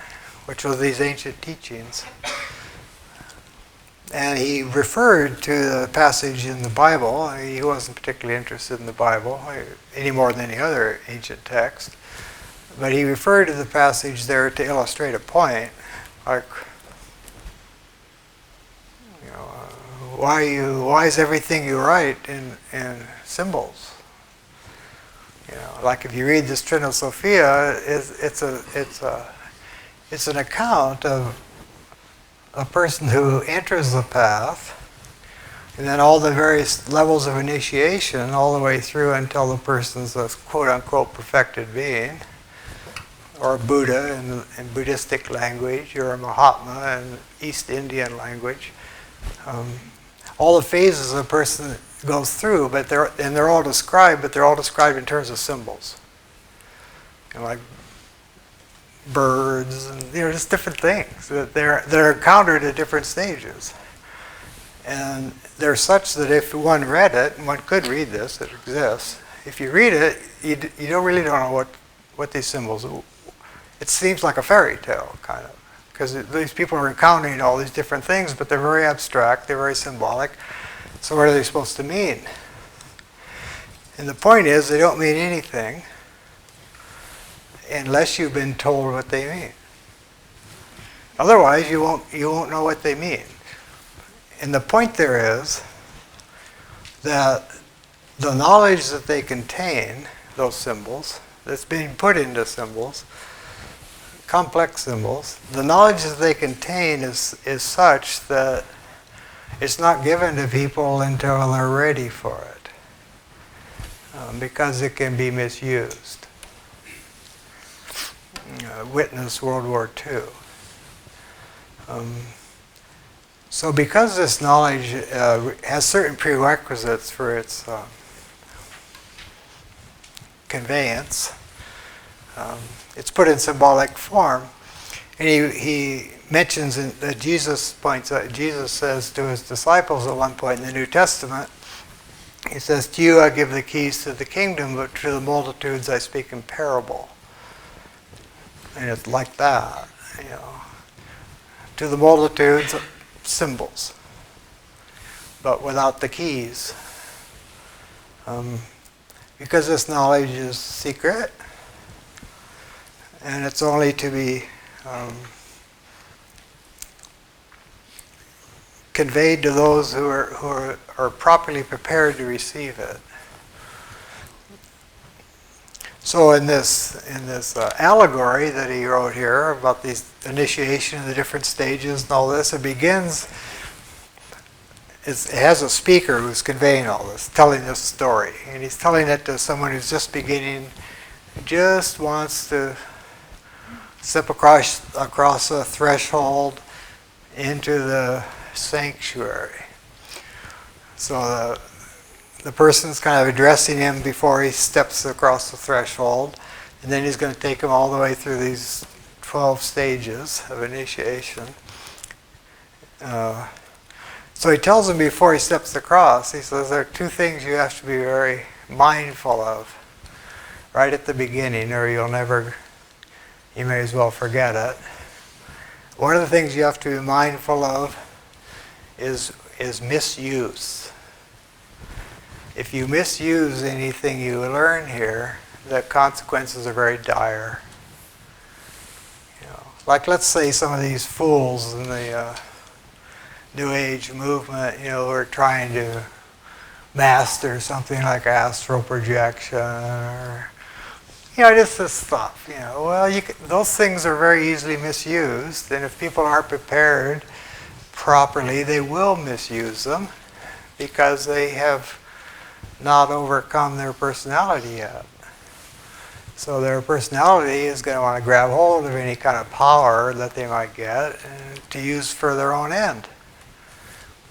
which was these ancient teachings. And he referred to the passage in the Bible. He wasn't particularly interested in the Bible any more than any other ancient text. But he referred to the passage there to illustrate a point, like, why is everything you write in symbols? Like if you read this Theosophical, it's an account of a person who enters the path, and then all the various levels of initiation, all the way through until the person's a quote-unquote perfected being, or a Buddha in Buddhistic language, or a Mahatma in East Indian language. All the phases a person goes through, but they're all described, in terms of symbols. Like birds and just different things that they're encountered at different stages. And they're such that if one read it, and one could read this, it exists. If you read it, you don't know what these symbols are. It seems like a fairy tale, kind of. Because these people are encountering all these different things, but they're very abstract, they're very symbolic. So what are they supposed to mean? And the point is, they don't mean anything unless you've been told what they mean. Otherwise, you won't know what they mean. And the point there is that the knowledge that they contain, those symbols, that's being put into symbols, complex symbols, the knowledge that they contain is such that it's not given to people until they're ready for it, because it can be misused. Witness World War II. So because this knowledge has certain prerequisites for its conveyance, it's put in symbolic form. And he mentions that Jesus says to his disciples at one point in the New Testament, he says, "To you I give the keys to the kingdom, but to the multitudes I speak in parable." And it's like that, To the multitudes, symbols, but without the keys. Because this knowledge is secret, and it's only to be conveyed to those who are properly prepared to receive it. So in this allegory that he wrote here about these initiation of the different stages and all this, it begins. It has a speaker who's conveying all this, telling this story, and he's telling it to someone who's just beginning, who just wants to step across a threshold into the sanctuary. So the person's kind of addressing him before he steps across the threshold, and then he's going to take him all the way through these 12 stages of initiation. So he tells him before he steps across, he says there are two things you have to be very mindful of right at the beginning, or you may as well forget it. One of the things you have to be mindful of is misuse. if you misuse anything you learn here, the consequences are very dire. Like, let's say some of these fools in the New Age movement, who are trying to master something like astral projection or, just this stuff. Well, those things are very easily misused, and if people aren't prepared properly, they will misuse them because they have not overcome their personality yet. So their personality is going to want to grab hold of any kind of power that they might get and to use for their own end.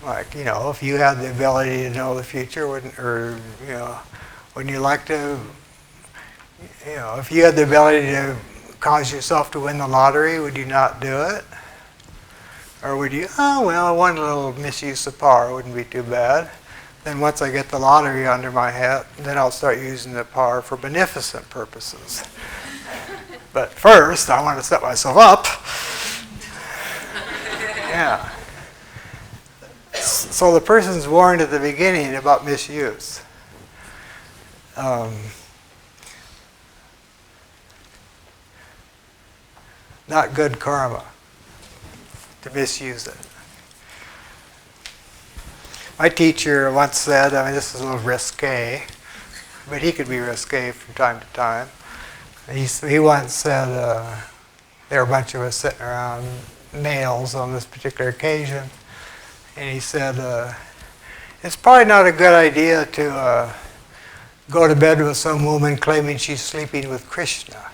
Like, if you had the ability to know the future, wouldn't you like to, if you had the ability to cause yourself to win the lottery, would you not do it? Or would you, one little misuse of power wouldn't be too bad. Then once I get the lottery under my hat, then I'll start using the power for beneficent purposes. But first, I want to set myself up. Yeah. So the person's warned at the beginning about misuse. Not good karma to misuse it. My teacher once said, this is a little risque, but he could be risque from time to time. He once said, there were a bunch of us sitting around, males on this particular occasion, and he said, it's probably not a good idea to go to bed with some woman claiming she's sleeping with Krishna.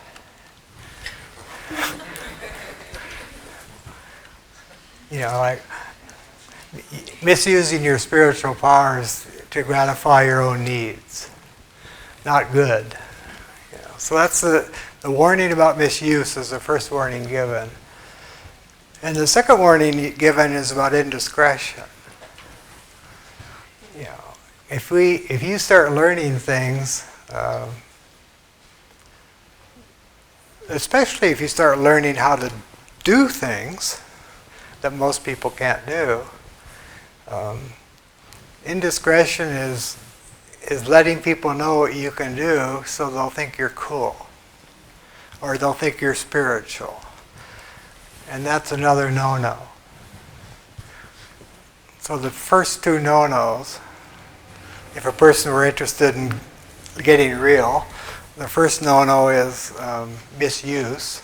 Like misusing your spiritual powers to gratify your own needs. Not good. So that's the warning about misuse is the first warning given. And the second warning given is about indiscretion. If you start learning things, especially if you start learning how to do things that most people can't do, indiscretion is letting people know what you can do so they'll think you're cool or they'll think you're spiritual. And that's another no-no. So the first two no-nos, if a person were interested in getting real, the first no-no is misuse,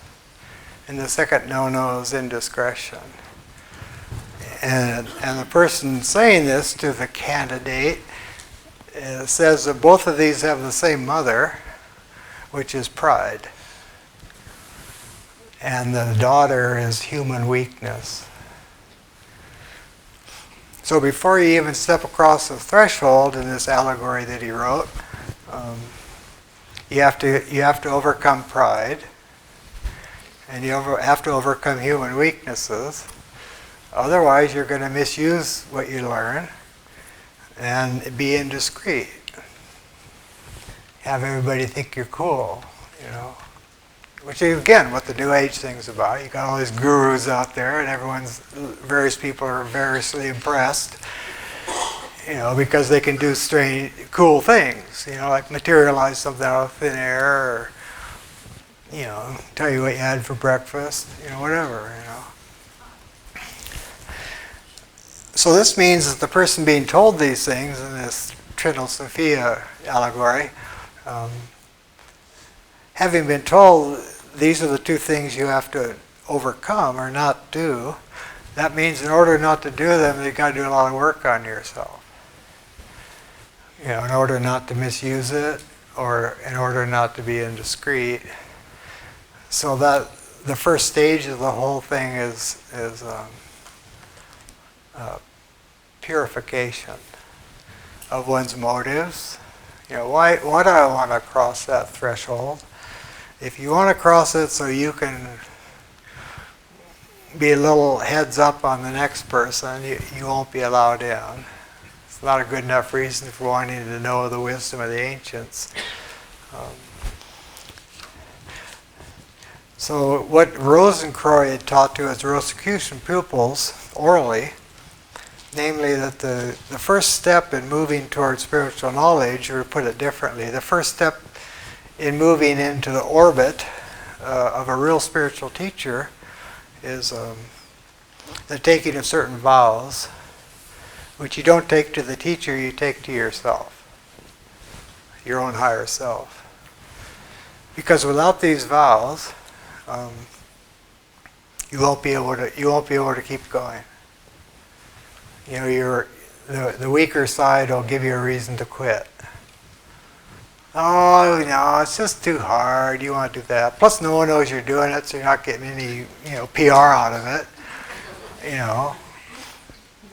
and the second no-no is indiscretion. And the person saying this to the candidate says that both of these have the same mother, which is pride. And the daughter is human weakness. So before you even step across the threshold in this allegory that he wrote, you have to overcome pride, and you have to overcome human weaknesses. Otherwise, you're going to misuse what you learn and be indiscreet. Have everybody think you're cool, Which is, again, what the New Age thing's about. You got all these gurus out there, and various people are variously impressed, because they can do strange, cool things, like materialize something out of thin air, or, tell you what you had for breakfast, whatever, So this means that the person being told these things in this Theosophical allegory, having been told these are the two things you have to overcome or not do, that means in order not to do them, you've got to do a lot of work on yourself. In order not to misuse it, or in order not to be indiscreet. So that the first stage of the whole thing is purification of one's motives. Why do I want to cross that threshold? If you want to cross it so you can be a little heads up on the next person, you won't be allowed in. It's not a good enough reason for wanting to know the wisdom of the ancients. So what Rosencroy had taught to his Rosicrucian pupils orally namely that the first step in moving towards spiritual knowledge, or to put it differently, the first step in moving into the orbit of a real spiritual teacher is the taking of certain vows, which you don't take to the teacher, you take to yourself, your own higher self. Because without these vows, you won't be able to keep going. You know, the weaker side will give you a reason to quit. Oh, no, it's just too hard. You want to do that. Plus, no one knows you're doing it, so you're not getting any, PR out of it.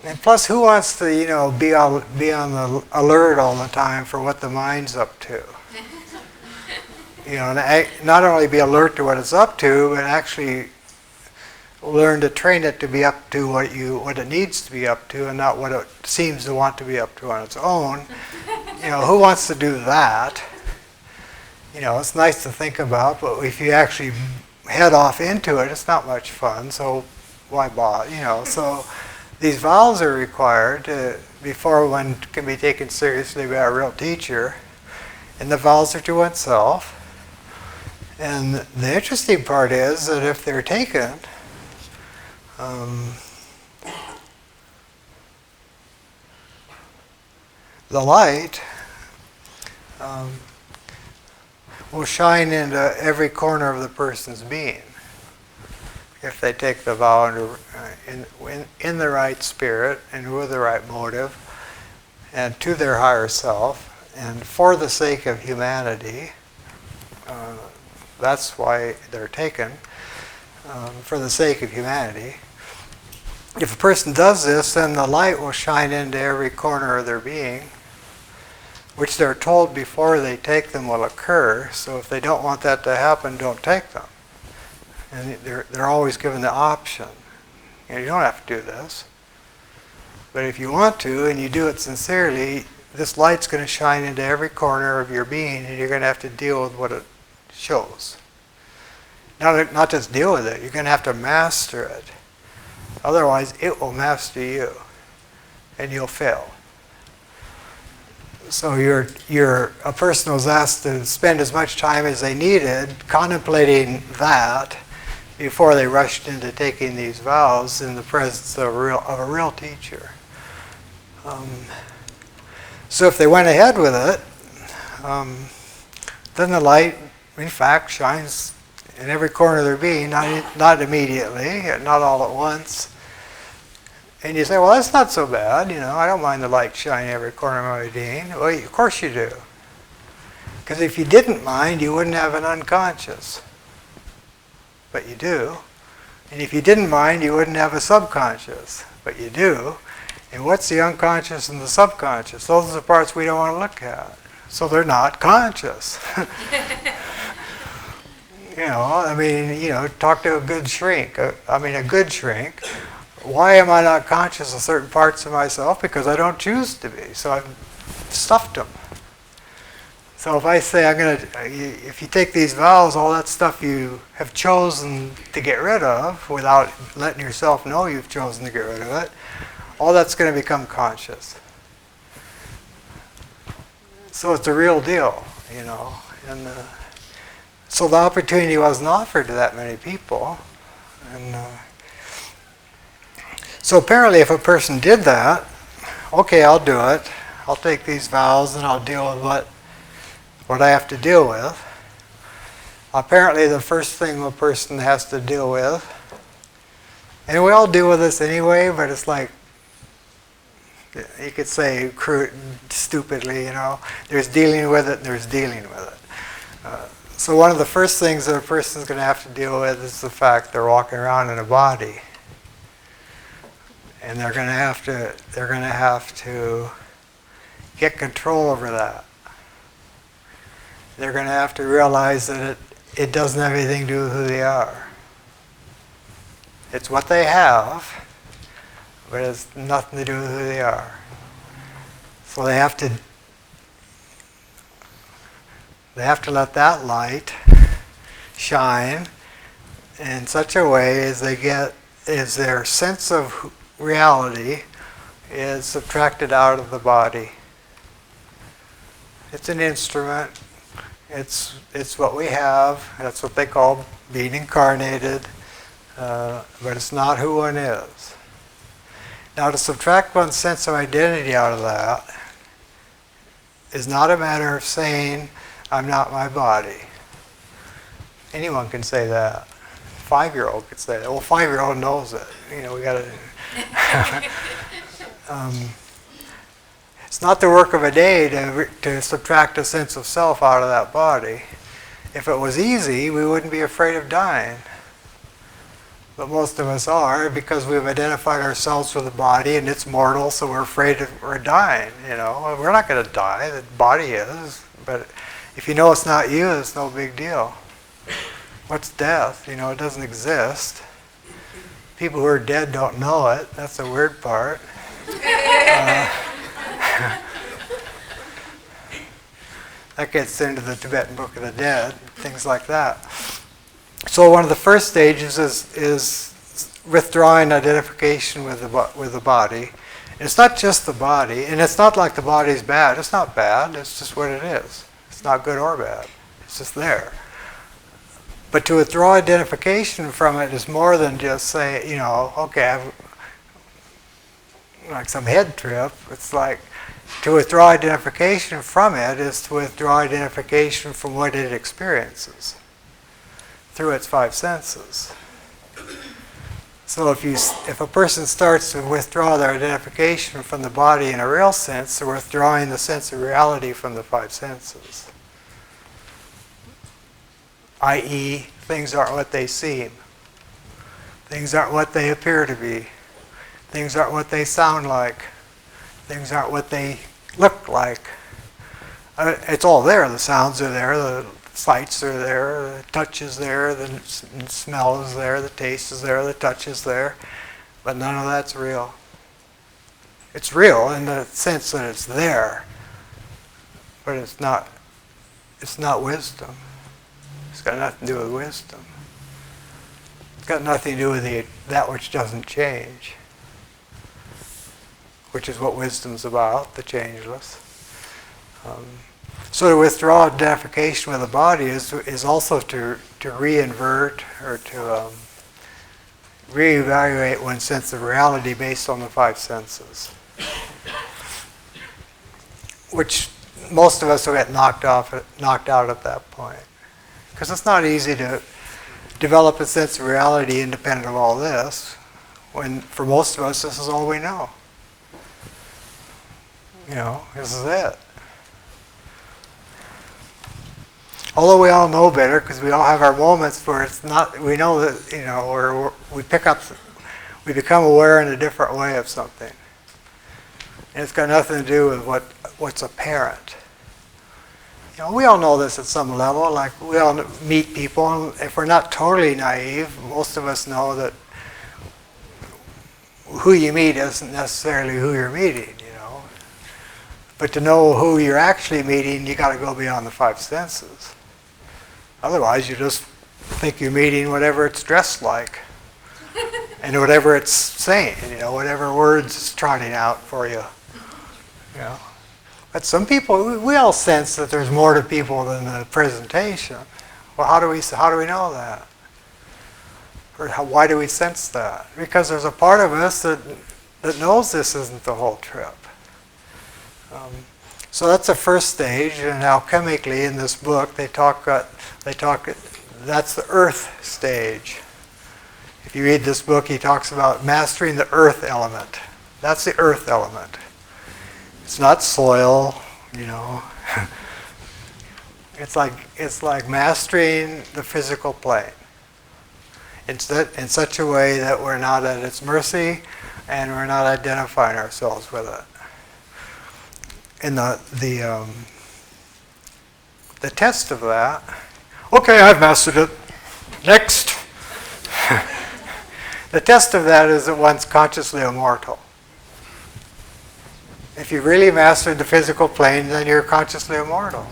And plus, who wants to, be on the alert all the time for what the mind's up to? Not only be alert to what it's up to, but actually learn to train it to be up to what it needs to be up to, and not what it seems to want to be up to on its own. Who wants to do that? It's nice to think about, but if you actually head off into it, it's not much fun. So why bother? So these vows are required before one can be taken seriously by a real teacher, and the vows are to oneself. And the interesting part is that if they're taken, the light will shine into every corner of the person's being if they take the vow in the right spirit and with the right motive and to their higher self and for the sake of humanity. That's why they're taken, for the sake of humanity. If a person does this, then the light will shine into every corner of their being, which they're told before they take them will occur. So if they don't want that to happen, don't take them. And they're always given the option. You don't have to do this. But if you want to, and you do it sincerely, this light's going to shine into every corner of your being, and you're going to have to deal with what it shows. Not just deal with it, you're going to have to master it. Otherwise, it will master you, and you'll fail. So a person was asked to spend as much time as they needed contemplating that before they rushed into taking these vows in the presence of a real teacher. So if they went ahead with it, then the light, in fact, shines in every corner of their being, not immediately, not all at once. And you say, well, that's not so bad, I don't mind the light shining every corner of my being. Well, of course you do. Because if you didn't mind, you wouldn't have an unconscious. But you do. And if you didn't mind, you wouldn't have a subconscious. But you do. And what's the unconscious and the subconscious? Those are the parts we don't want to look at. So they're not conscious. Talk to a good shrink. A good shrink. Why am I not conscious of certain parts of myself? Because I don't choose to be. So I've stuffed them. So if I say if you take these vows, all that stuff you have chosen to get rid of without letting yourself know you've chosen to get rid of it, all that's going to become conscious. So it's a real deal, And so the opportunity wasn't offered to that many people. And so apparently if a person did that, okay, I'll do it. I'll take these vows and I'll deal with what I have to deal with. Apparently the first thing a person has to deal with, and we all deal with this anyway, but it's like, you could say stupidly, there's dealing with it and there's dealing with it. So one of the first things that a person's going to have to deal with is the fact they're walking around in a body. And they're going to have to get control over that. They're going to have to realize that it doesn't have anything to do with who they are. It's what they have, but it's nothing to do with who they are. So they have to let that light shine in such a way as their sense of reality is subtracted out of the body. It's an instrument. It's what we have. That's what they call being incarnated. But it's not who one is. Now, to subtract one's sense of identity out of that is not a matter of saying, I'm not my body. Anyone can say that. 5-year-old could say that. Well, 5-year-old knows it. You know, we got to... it's not the work of a day to subtract a sense of self out of that body. If it was easy, we wouldn't be afraid of dying. But most of us are, because we've identified ourselves with the body and it's mortal, so we're afraid we're dying. You know, we're not going to die. The body is. But if you know it's not you, it's no big deal. What's death? You know, it doesn't exist. People who are dead don't know it. That's the weird part. That gets into the Tibetan Book of the Dead, things like that. So one of the first stages is withdrawing identification with the body. It's not just the body, and it's not like the body's bad. It's not bad. It's just what it is. It's not good or bad. It's just there. But to withdraw identification from it is more than just say, you know, okay, I've like some head trip. It's like to withdraw identification from it is to withdraw identification from what it experiences through its 5 senses. So if a person starts to withdraw their identification from the body in a real sense, they're withdrawing the sense of reality from the 5 senses. I.e., things aren't what they seem. Things aren't what they appear to be. Things aren't what they sound like. Things aren't what they look like. It's all there. The sounds are there. The sights are there. The touch is there. The smell is there. The taste is there. The touch is there. But none of that's real. It's real in the sense that it's there. But it's not wisdom. It's got nothing to do with wisdom. It's got nothing to do with that which doesn't change, which is what wisdom's about, the changeless. So to withdraw identification with the body is also to reinvert or to reevaluate one's sense of reality based on the 5 senses, which most of us will get knocked out at that point. Because it's not easy to develop a sense of reality independent of all this, when for most of us this is all we know. You know, this is it. Although we all know better, because we all have our moments where it's not, we know that, you know, or we become aware in a different way of something. And it's got nothing to do with what's apparent. You know, we all know this at some level, like we all meet people, and if we're not totally naive, most of us know that who you meet isn't necessarily who you're meeting, you know. But to know who you're actually meeting, you got to go beyond the 5 senses. Otherwise, you just think you're meeting whatever it's dressed like, and whatever it's saying, you know, whatever words it's trotting out for you, you know. But some people, we all sense that there's more to people than the presentation. Well, how do we know that? Or why do we sense that? Because there's a part of us that knows this isn't the whole trip. So that's the first stage, and alchemically in this book they talk. That's the earth stage. If you read this book, he talks about mastering the earth element. That's the earth element. It's not soil, you know. It's like mastering the physical plane. In such a way that we're not at its mercy and we're not identifying ourselves with it. And the test of that, okay, I've mastered it. Next. The test of that is that one's consciously immortal. If you've really mastered the physical plane, then you're consciously immortal.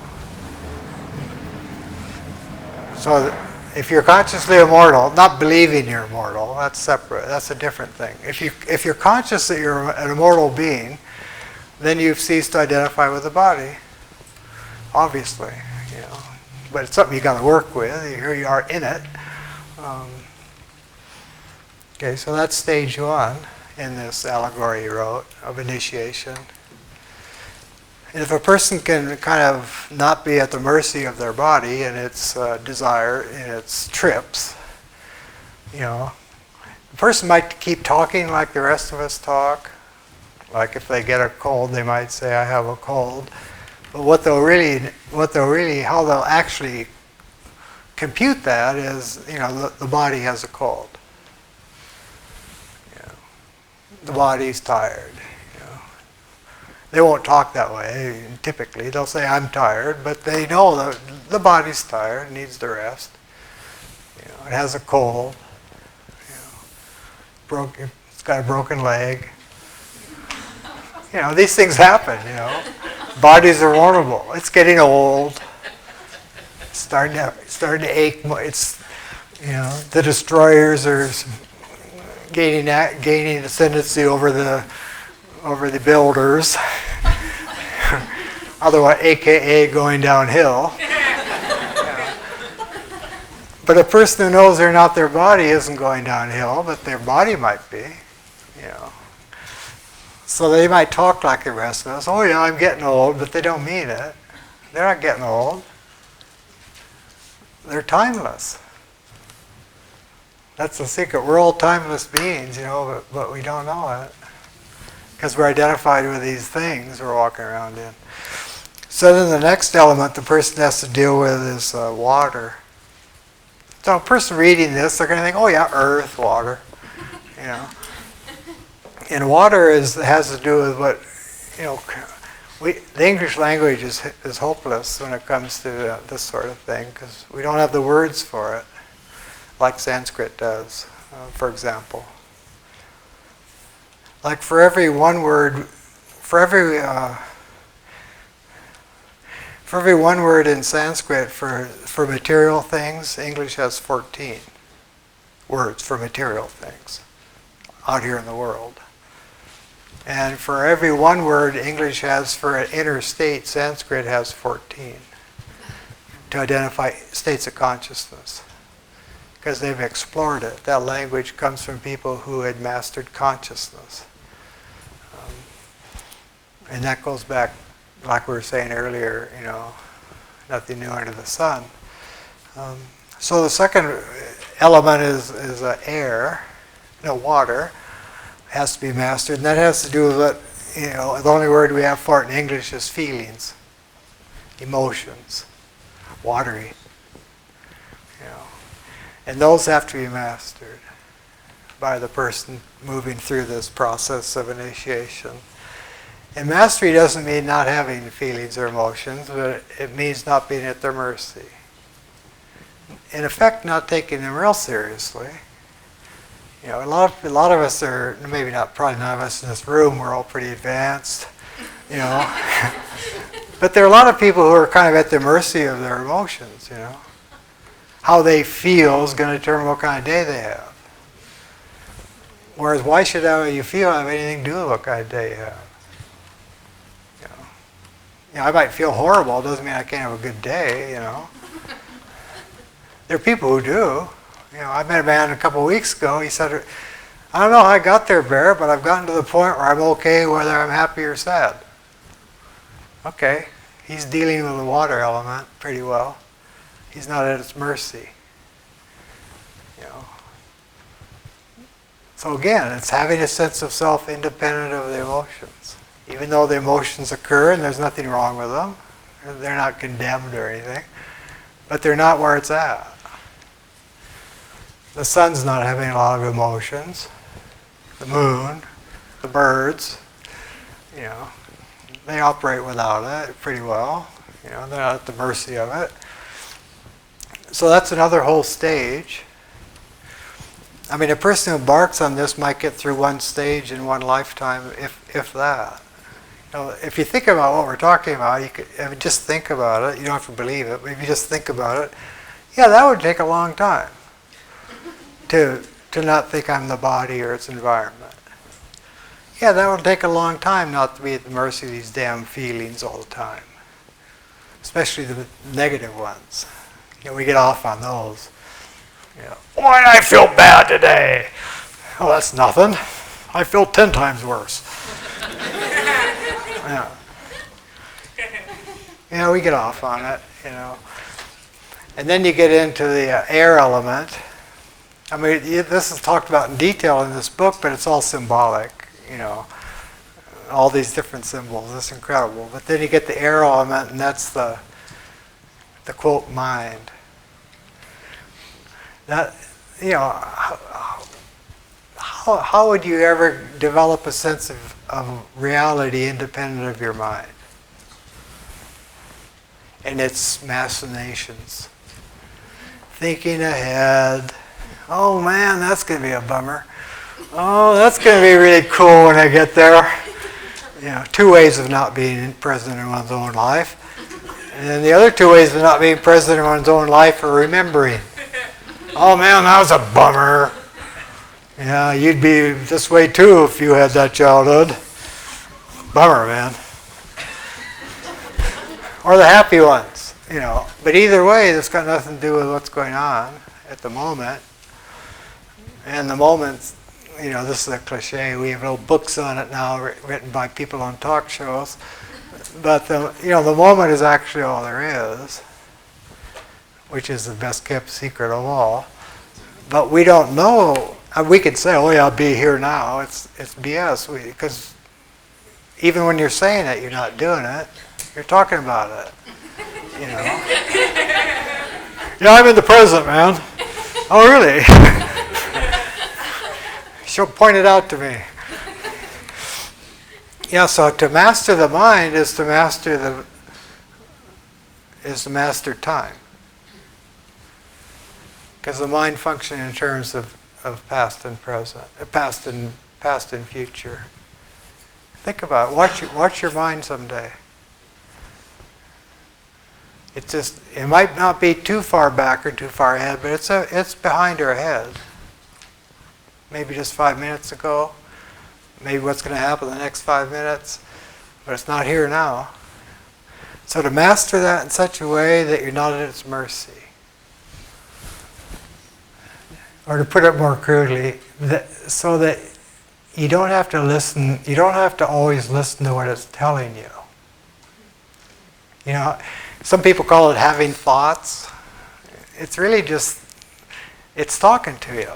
So If you're consciously immortal, not believing you're immortal, that's separate. That's a different thing. If you're conscious that you're an immortal being, then you've ceased to identify with the body. Obviously, you know. But it's something you got to work with. Here you are in it. Okay, so that's stage one in this allegory he wrote of initiation. And if a person can kind of not be at the mercy of their body and its desire and its trips, you know, the person might keep talking like the rest of us talk. Like if they get a cold, they might say, "I have a cold." But how they'll actually compute that is, you know, the body has a cold. You know, the body's tired. They won't talk that way, typically. They'll say, "I'm tired," but they know that the body's tired, needs the rest. You know, it has a cold. You know, it's got a broken leg. You know, these things happen, you know. Bodies are vulnerable. It's getting old. It's starting to ache. It's, you know, the destroyers are gaining ascendancy over the builders, otherwise, AKA going downhill. Yeah. But a person who knows they're not their body isn't going downhill, but their body might be, you know. So they might talk like the rest of us. "Oh yeah, I'm getting old," but they don't mean it. They're not getting old. They're timeless. That's the secret. We're all timeless beings, you know, but we don't know it. Because we're identified with these things we're walking around in. So then the next element the person has to deal with is water. So a person reading this, they're going to think, "Oh yeah, earth, water," you know. And water has to do with what, you know, the English language is hopeless when it comes to this sort of thing because we don't have the words for it, like Sanskrit does, for example. Like for every one word in Sanskrit for material things, English has 14 words for material things out here in the world. And for every one word English has for an inner state, Sanskrit has 14 to identify states of consciousness. Because they've explored it. That language comes from people who had mastered consciousness. And that goes back, like we were saying earlier, you know, nothing new under the sun. So the second element is air, water, has to be mastered. And that has to do with what, you know, the only word we have for it in English is feelings, emotions, watery. You know. And those have to be mastered by the person moving through this process of initiation. And mastery doesn't mean not having feelings or emotions, but it means not being at their mercy. In effect, not taking them real seriously. You know, a lot of us are, probably none of us in this room, we're all pretty advanced, you know. But there are a lot of people who are kind of at the mercy of their emotions, you know. How they feel is going to determine what kind of day they have. Whereas why should how you feel have anything to do with what kind of day you have? You know, I might feel horrible, it doesn't mean I can't have a good day, you know. There are people who do. You know, I met a man a couple of weeks ago, he said, "I don't know how I got there, Bear, but I've gotten to the point where I'm okay whether I'm happy or sad." Okay, he's dealing with the water element pretty well. He's not at its mercy. You know. So again, it's having a sense of self independent of the emotions. Even though the emotions occur and there's nothing wrong with them, they're not condemned or anything, but they're not where it's at. The sun's not having a lot of emotions. The moon, the birds, you know, they operate without it pretty well. You know, they're not at the mercy of it. So that's another whole stage. I mean, a person who embarks on this might get through one stage in one lifetime, if that. You know, if you think about what we're talking about, just think about it. You don't have to believe it, but if you just think about it, Yeah, that would take a long time to not think I'm the body or its environment. Yeah, that would take a long time not to be at the mercy of these damn feelings all the time. Especially the negative ones. We get off on those. Why I feel bad today? Well, that's nothing. I feel 10 times worse. We get off on it, And then you get into the air element. I mean, this is talked about in detail in this book, but it's all symbolic, all these different symbols. It's incredible. But then you get the air element, and that's the quote, mind. That, how would you ever develop a sense of reality independent of your mind and its machinations? Thinking ahead. Oh man, that's going to be a bummer. Oh, that's going to be really cool when I get there. 2 ways of not being present in one's own life. And then the other 2 ways of not being present in one's own life are remembering. Oh man, that was a bummer. Yeah, you'd be this way too if you had that childhood. Bummer, man. Or the happy ones, But either way, that's got nothing to do with what's going on at the moment. And the moment, this is a cliche. We have little books on it now written by people on talk shows. But the moment is actually all there is, which is the best kept secret of all. But we don't know. We could say, "Oh yeah, I'll be here now." It's BS because even when you're saying it, you're not doing it. You're talking about it. Yeah, I'm in the present, man. Oh really? She'll point it out to me. Yeah, so to master the mind is to master time. Because the mind functions in terms of past and present, past and future. Think about it. Watch your mind someday. It might not be too far back or too far ahead, but it's behind our head. Maybe just 5 minutes ago. Maybe what's going to happen in the next 5 minutes, but it's not here now. So to master that in such a way that you're not at its mercy. Or to put it more crudely, so that you don't have to listen, you don't have to always listen to what it's telling you. Some people call it having thoughts. It's really just, it's talking to you.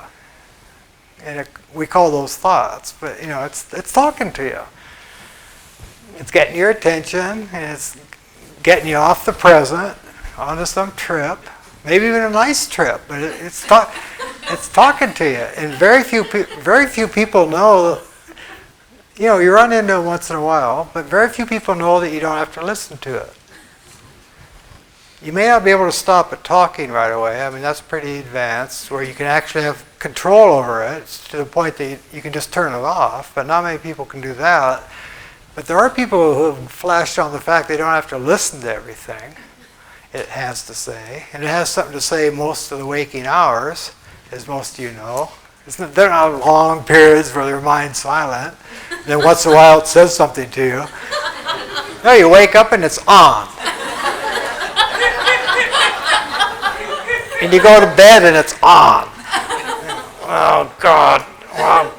And we call those thoughts, but it's talking to you. It's getting your attention, and it's getting you off the present onto some trip, maybe even a nice trip, but it's talking to you. And very few people know. You run into it once in a while, but very few people know that you don't have to listen to it. You may not be able to stop it talking right away. I mean, that's pretty advanced, where you can actually have control over it to the point that you can just turn it off, but not many people can do that. But there are people who have flashed on the fact they don't have to listen to everything it has to say, and it has something to say most of the waking hours, as most of you know. They're not long periods where their mind's silent, and then once in a while it says something to you. No, you wake up and it's on. And you go to bed and it's on. Oh God, well,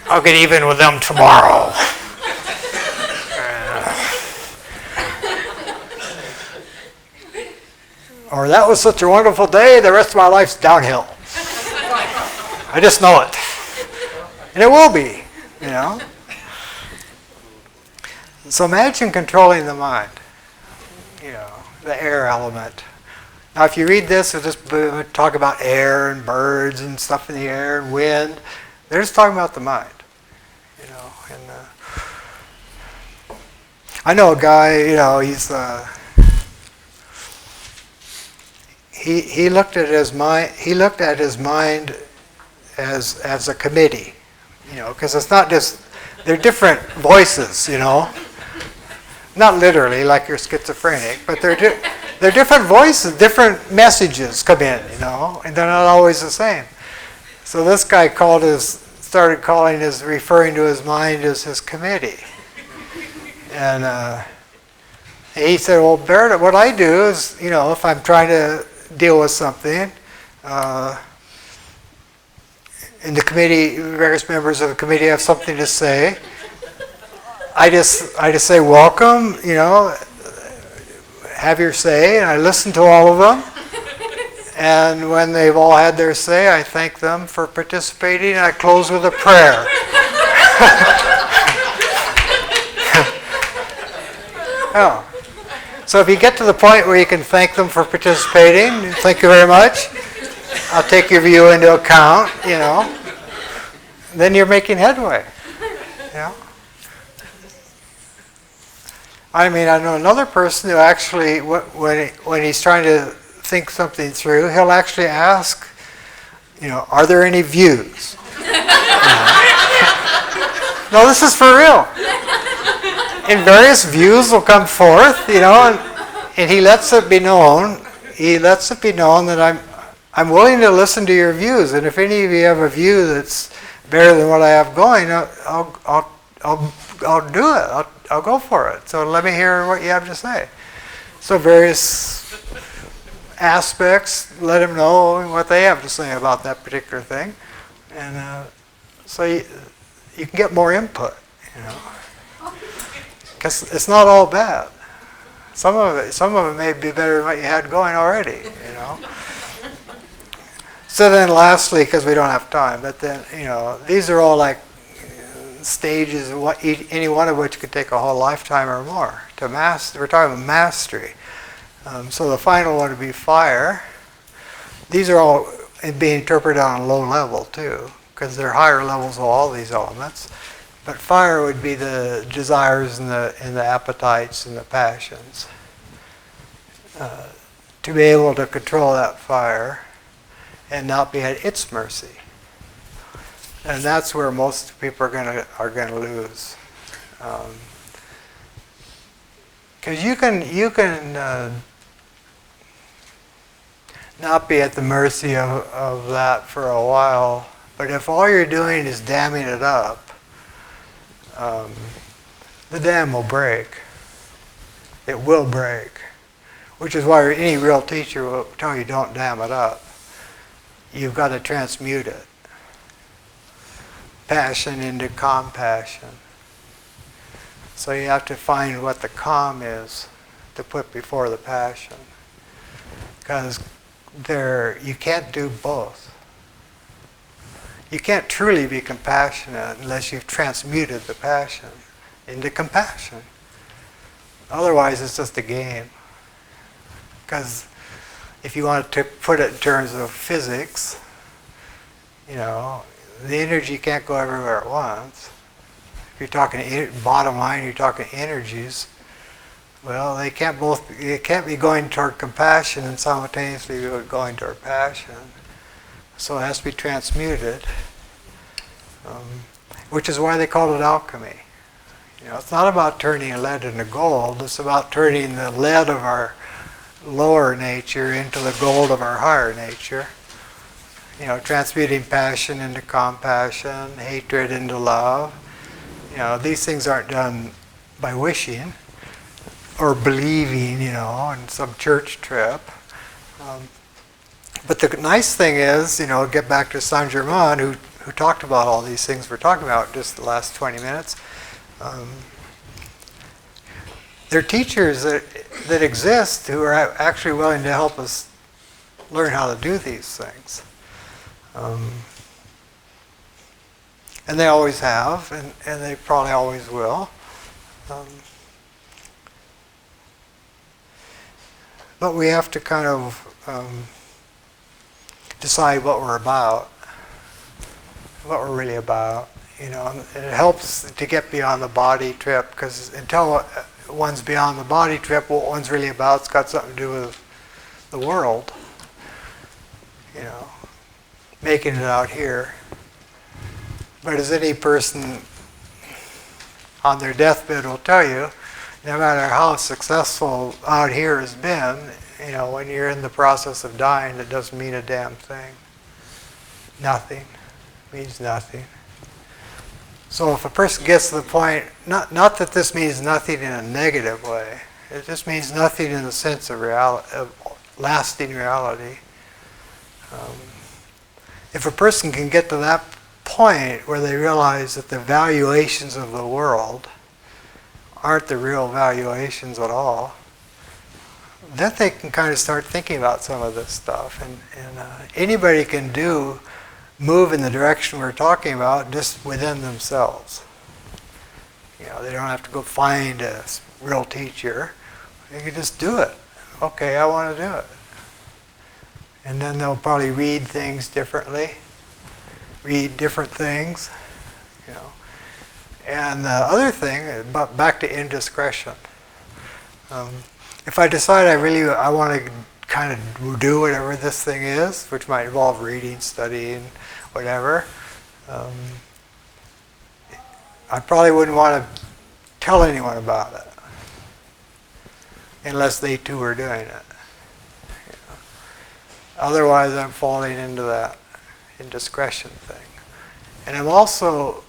I'll get even with them tomorrow. Or that was such a wonderful day, the rest of my life's downhill. I just know it. And it will be, So imagine controlling the mind, the air element. Now, if you read this, it'll just talk about air and birds and stuff in the air and wind. They're just talking about the mind, And I know a guy, he's he looked at his mind. He looked at his mind as a committee, because it's not just they're different voices, Not literally like you're schizophrenic, but They're different voices, different messages come in, and they're not always the same. So this guy started referring to his mind as his committee. And he said, well, Barrett, what I do is, if I'm trying to deal with something, and the committee, various members of the committee have something to say, I just say, welcome, have your say, and I listen to all of them. And when they've all had their say, I thank them for participating, and I close with a prayer. Oh. So if you get to the point where you can thank them for participating, thank you very much, I'll take your view into account, then you're making headway. I know another person who actually, when he's trying to think something through, he'll actually ask, are there any views? No, this is for real. And various views will come forth, and he lets it be known. He lets it be known that I'm willing to listen to your views, and if any of you have a view that's better than what I have going, I'll do it. I'll go for it. So let me hear what you have to say. So various aspects, let him know what they have to say about that particular thing, and so you can get more input, because it's not all bad. Some of it may be better than what you had going already, So then lastly, because we don't have time, but then, these are all like stages, any one of which could take a whole lifetime or more to master. We're talking about mastery. So the final one would be fire. These are all being interpreted on a low level too, because they're higher levels of all these elements. But fire would be the desires and the appetites and the passions. To be able to control that fire and not be at its mercy. And that's where most people are gonna lose. Because you can not be at the mercy of that for a while, but if all you're doing is damming it up, the dam will break. It will break. Which is why any real teacher will tell you don't dam it up. You've got to transmute it. Passion into compassion. So you have to find what the calm is to put before the passion. Because you can't do both. You can't truly be compassionate unless you've transmuted the passion into compassion. Otherwise, it's just a game. Because if you want to put it in terms of physics, the energy can't go everywhere at once. If you're talking bottom line, you're talking energies. Well, they can't be going toward compassion and simultaneously going toward passion. So it has to be transmuted, which is why they call it alchemy. It's not about turning lead into gold. It's about turning the lead of our lower nature into the gold of our higher nature. Transmuting passion into compassion, hatred into love. These things aren't done by wishing or believing, in some church trip. But the nice thing is, get back to Saint Germain, who talked about all these things we're talking about just the last 20 minutes. There are teachers that exist who are actually willing to help us learn how to do these things. And they always have, and they probably always will. But we have to kind of decide what we're about, what we're really about. And it helps to get beyond the body trip, because until one's beyond the body trip, what one's really about's got something to do with the world. Making it out here. But as any person on their deathbed will tell you, no matter how successful out here has been, when you're in the process of dying, it doesn't mean a damn thing. Nothing. Means nothing. So if a person gets to the point, not that this means nothing in a negative way, it just means nothing in the sense of reality, of lasting reality. If a person can get to that point where they realize that the valuations of the world aren't the real valuations at all, then they can kind of start thinking about some of this stuff. And anybody can move in the direction we're talking about just within themselves. They don't have to go find a real teacher. They can just do it. Okay, I want to do it. And then they'll probably read things differently, read different things, And the other thing, back to indiscretion. If I decide I want to kind of do whatever this thing is, which might involve reading, studying, whatever, I probably wouldn't want to tell anyone about it unless they too are doing it. Otherwise, I'm falling into that indiscretion thing. And I'm also,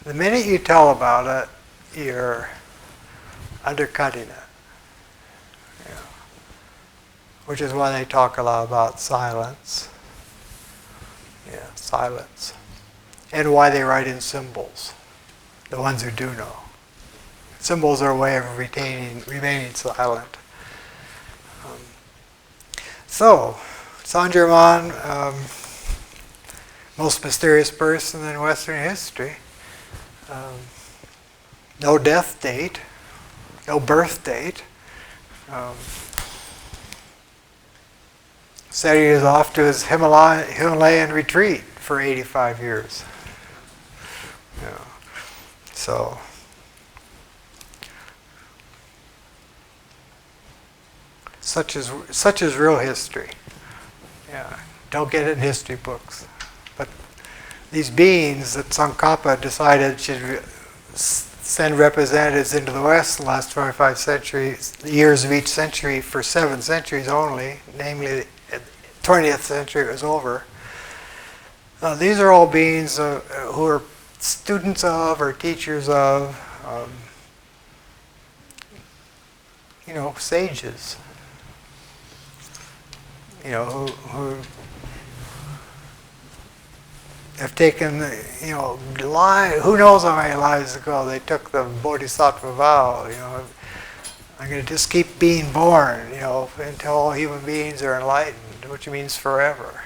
the minute you tell about it, you're undercutting it. Which is why they talk a lot about silence. Silence. And why they write in symbols, the ones who do know. Symbols are a way of remaining silent. So, Saint-Germain, most mysterious person in Western history. No death date, no birth date. Said he was off to his Himalayan retreat for 85 years. So, such is real history. Don't get it in history books. But these beings that Tsongkhapa decided should send representatives into the West in the last 25 centuries, the years of each century for 7 centuries only, namely the 20th century was over. These are all beings who are students of or teachers of, sages. Who have taken, who knows how many lives ago they took the Bodhisattva vow, I'm going to just keep being born, until all human beings are enlightened, which means forever.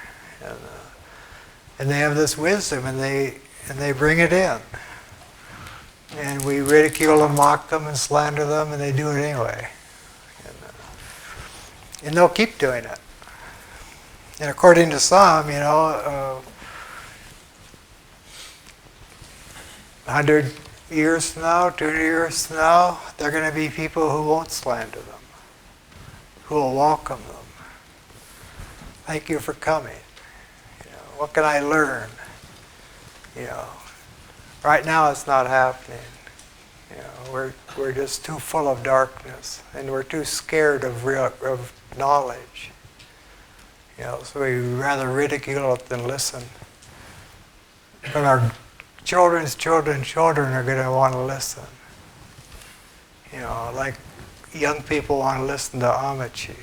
And they have this wisdom, and they bring it in. And we ridicule and mock them and slander them, and they do it anyway. And they'll keep doing it. And according to some, 100 years from now, 200 years from now, there are going to be people who won't slander them, who will welcome them. Thank you for coming. What can I learn? Right now it's not happening. We're just too full of darkness, and we're too scared of knowledge. So we rather ridicule it than listen. But our children's children are going to want to listen. Like young people want to listen to Amici,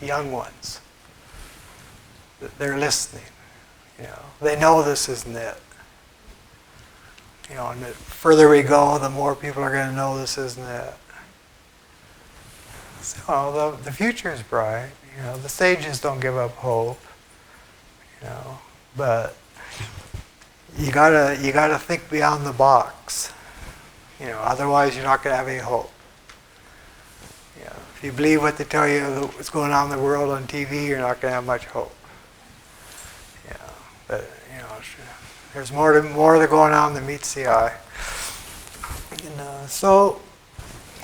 young ones. They're listening. They know this isn't it. And the further we go, the more people are going to know this isn't it. So the future is bright. The sages don't give up hope. But you gotta think beyond the box. Otherwise you're not going to have any hope. If you believe what they tell you what's going on in the world on TV, you're not going to have much hope. But there's more going on than meets the eye. So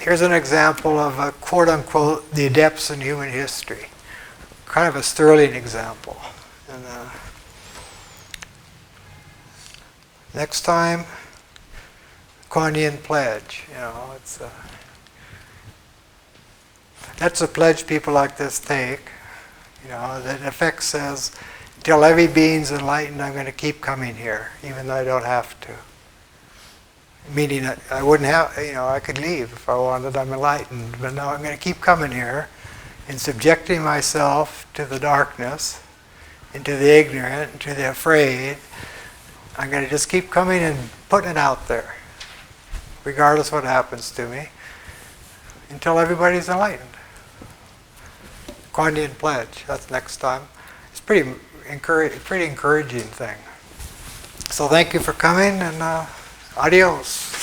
here's an example of a quote unquote the adepts in human history. Kind of a sterling example. And next time, Kuan Yin pledge. It's That's a pledge people like this take. You know, that in effect says, until every being's enlightened, I'm going to keep coming here, even though I don't have to. Meaning that I wouldn't have, you know, I could leave if I wanted, I'm enlightened, but no, I'm going to keep coming here and subjecting myself to the darkness, and to the ignorant, and to the afraid. I'm going to just keep coming and putting it out there, regardless what happens to me, until everybody's enlightened. Kuan-Yin pledge, that's next time. It's pretty encouraging thing. So thank you for coming, and adios.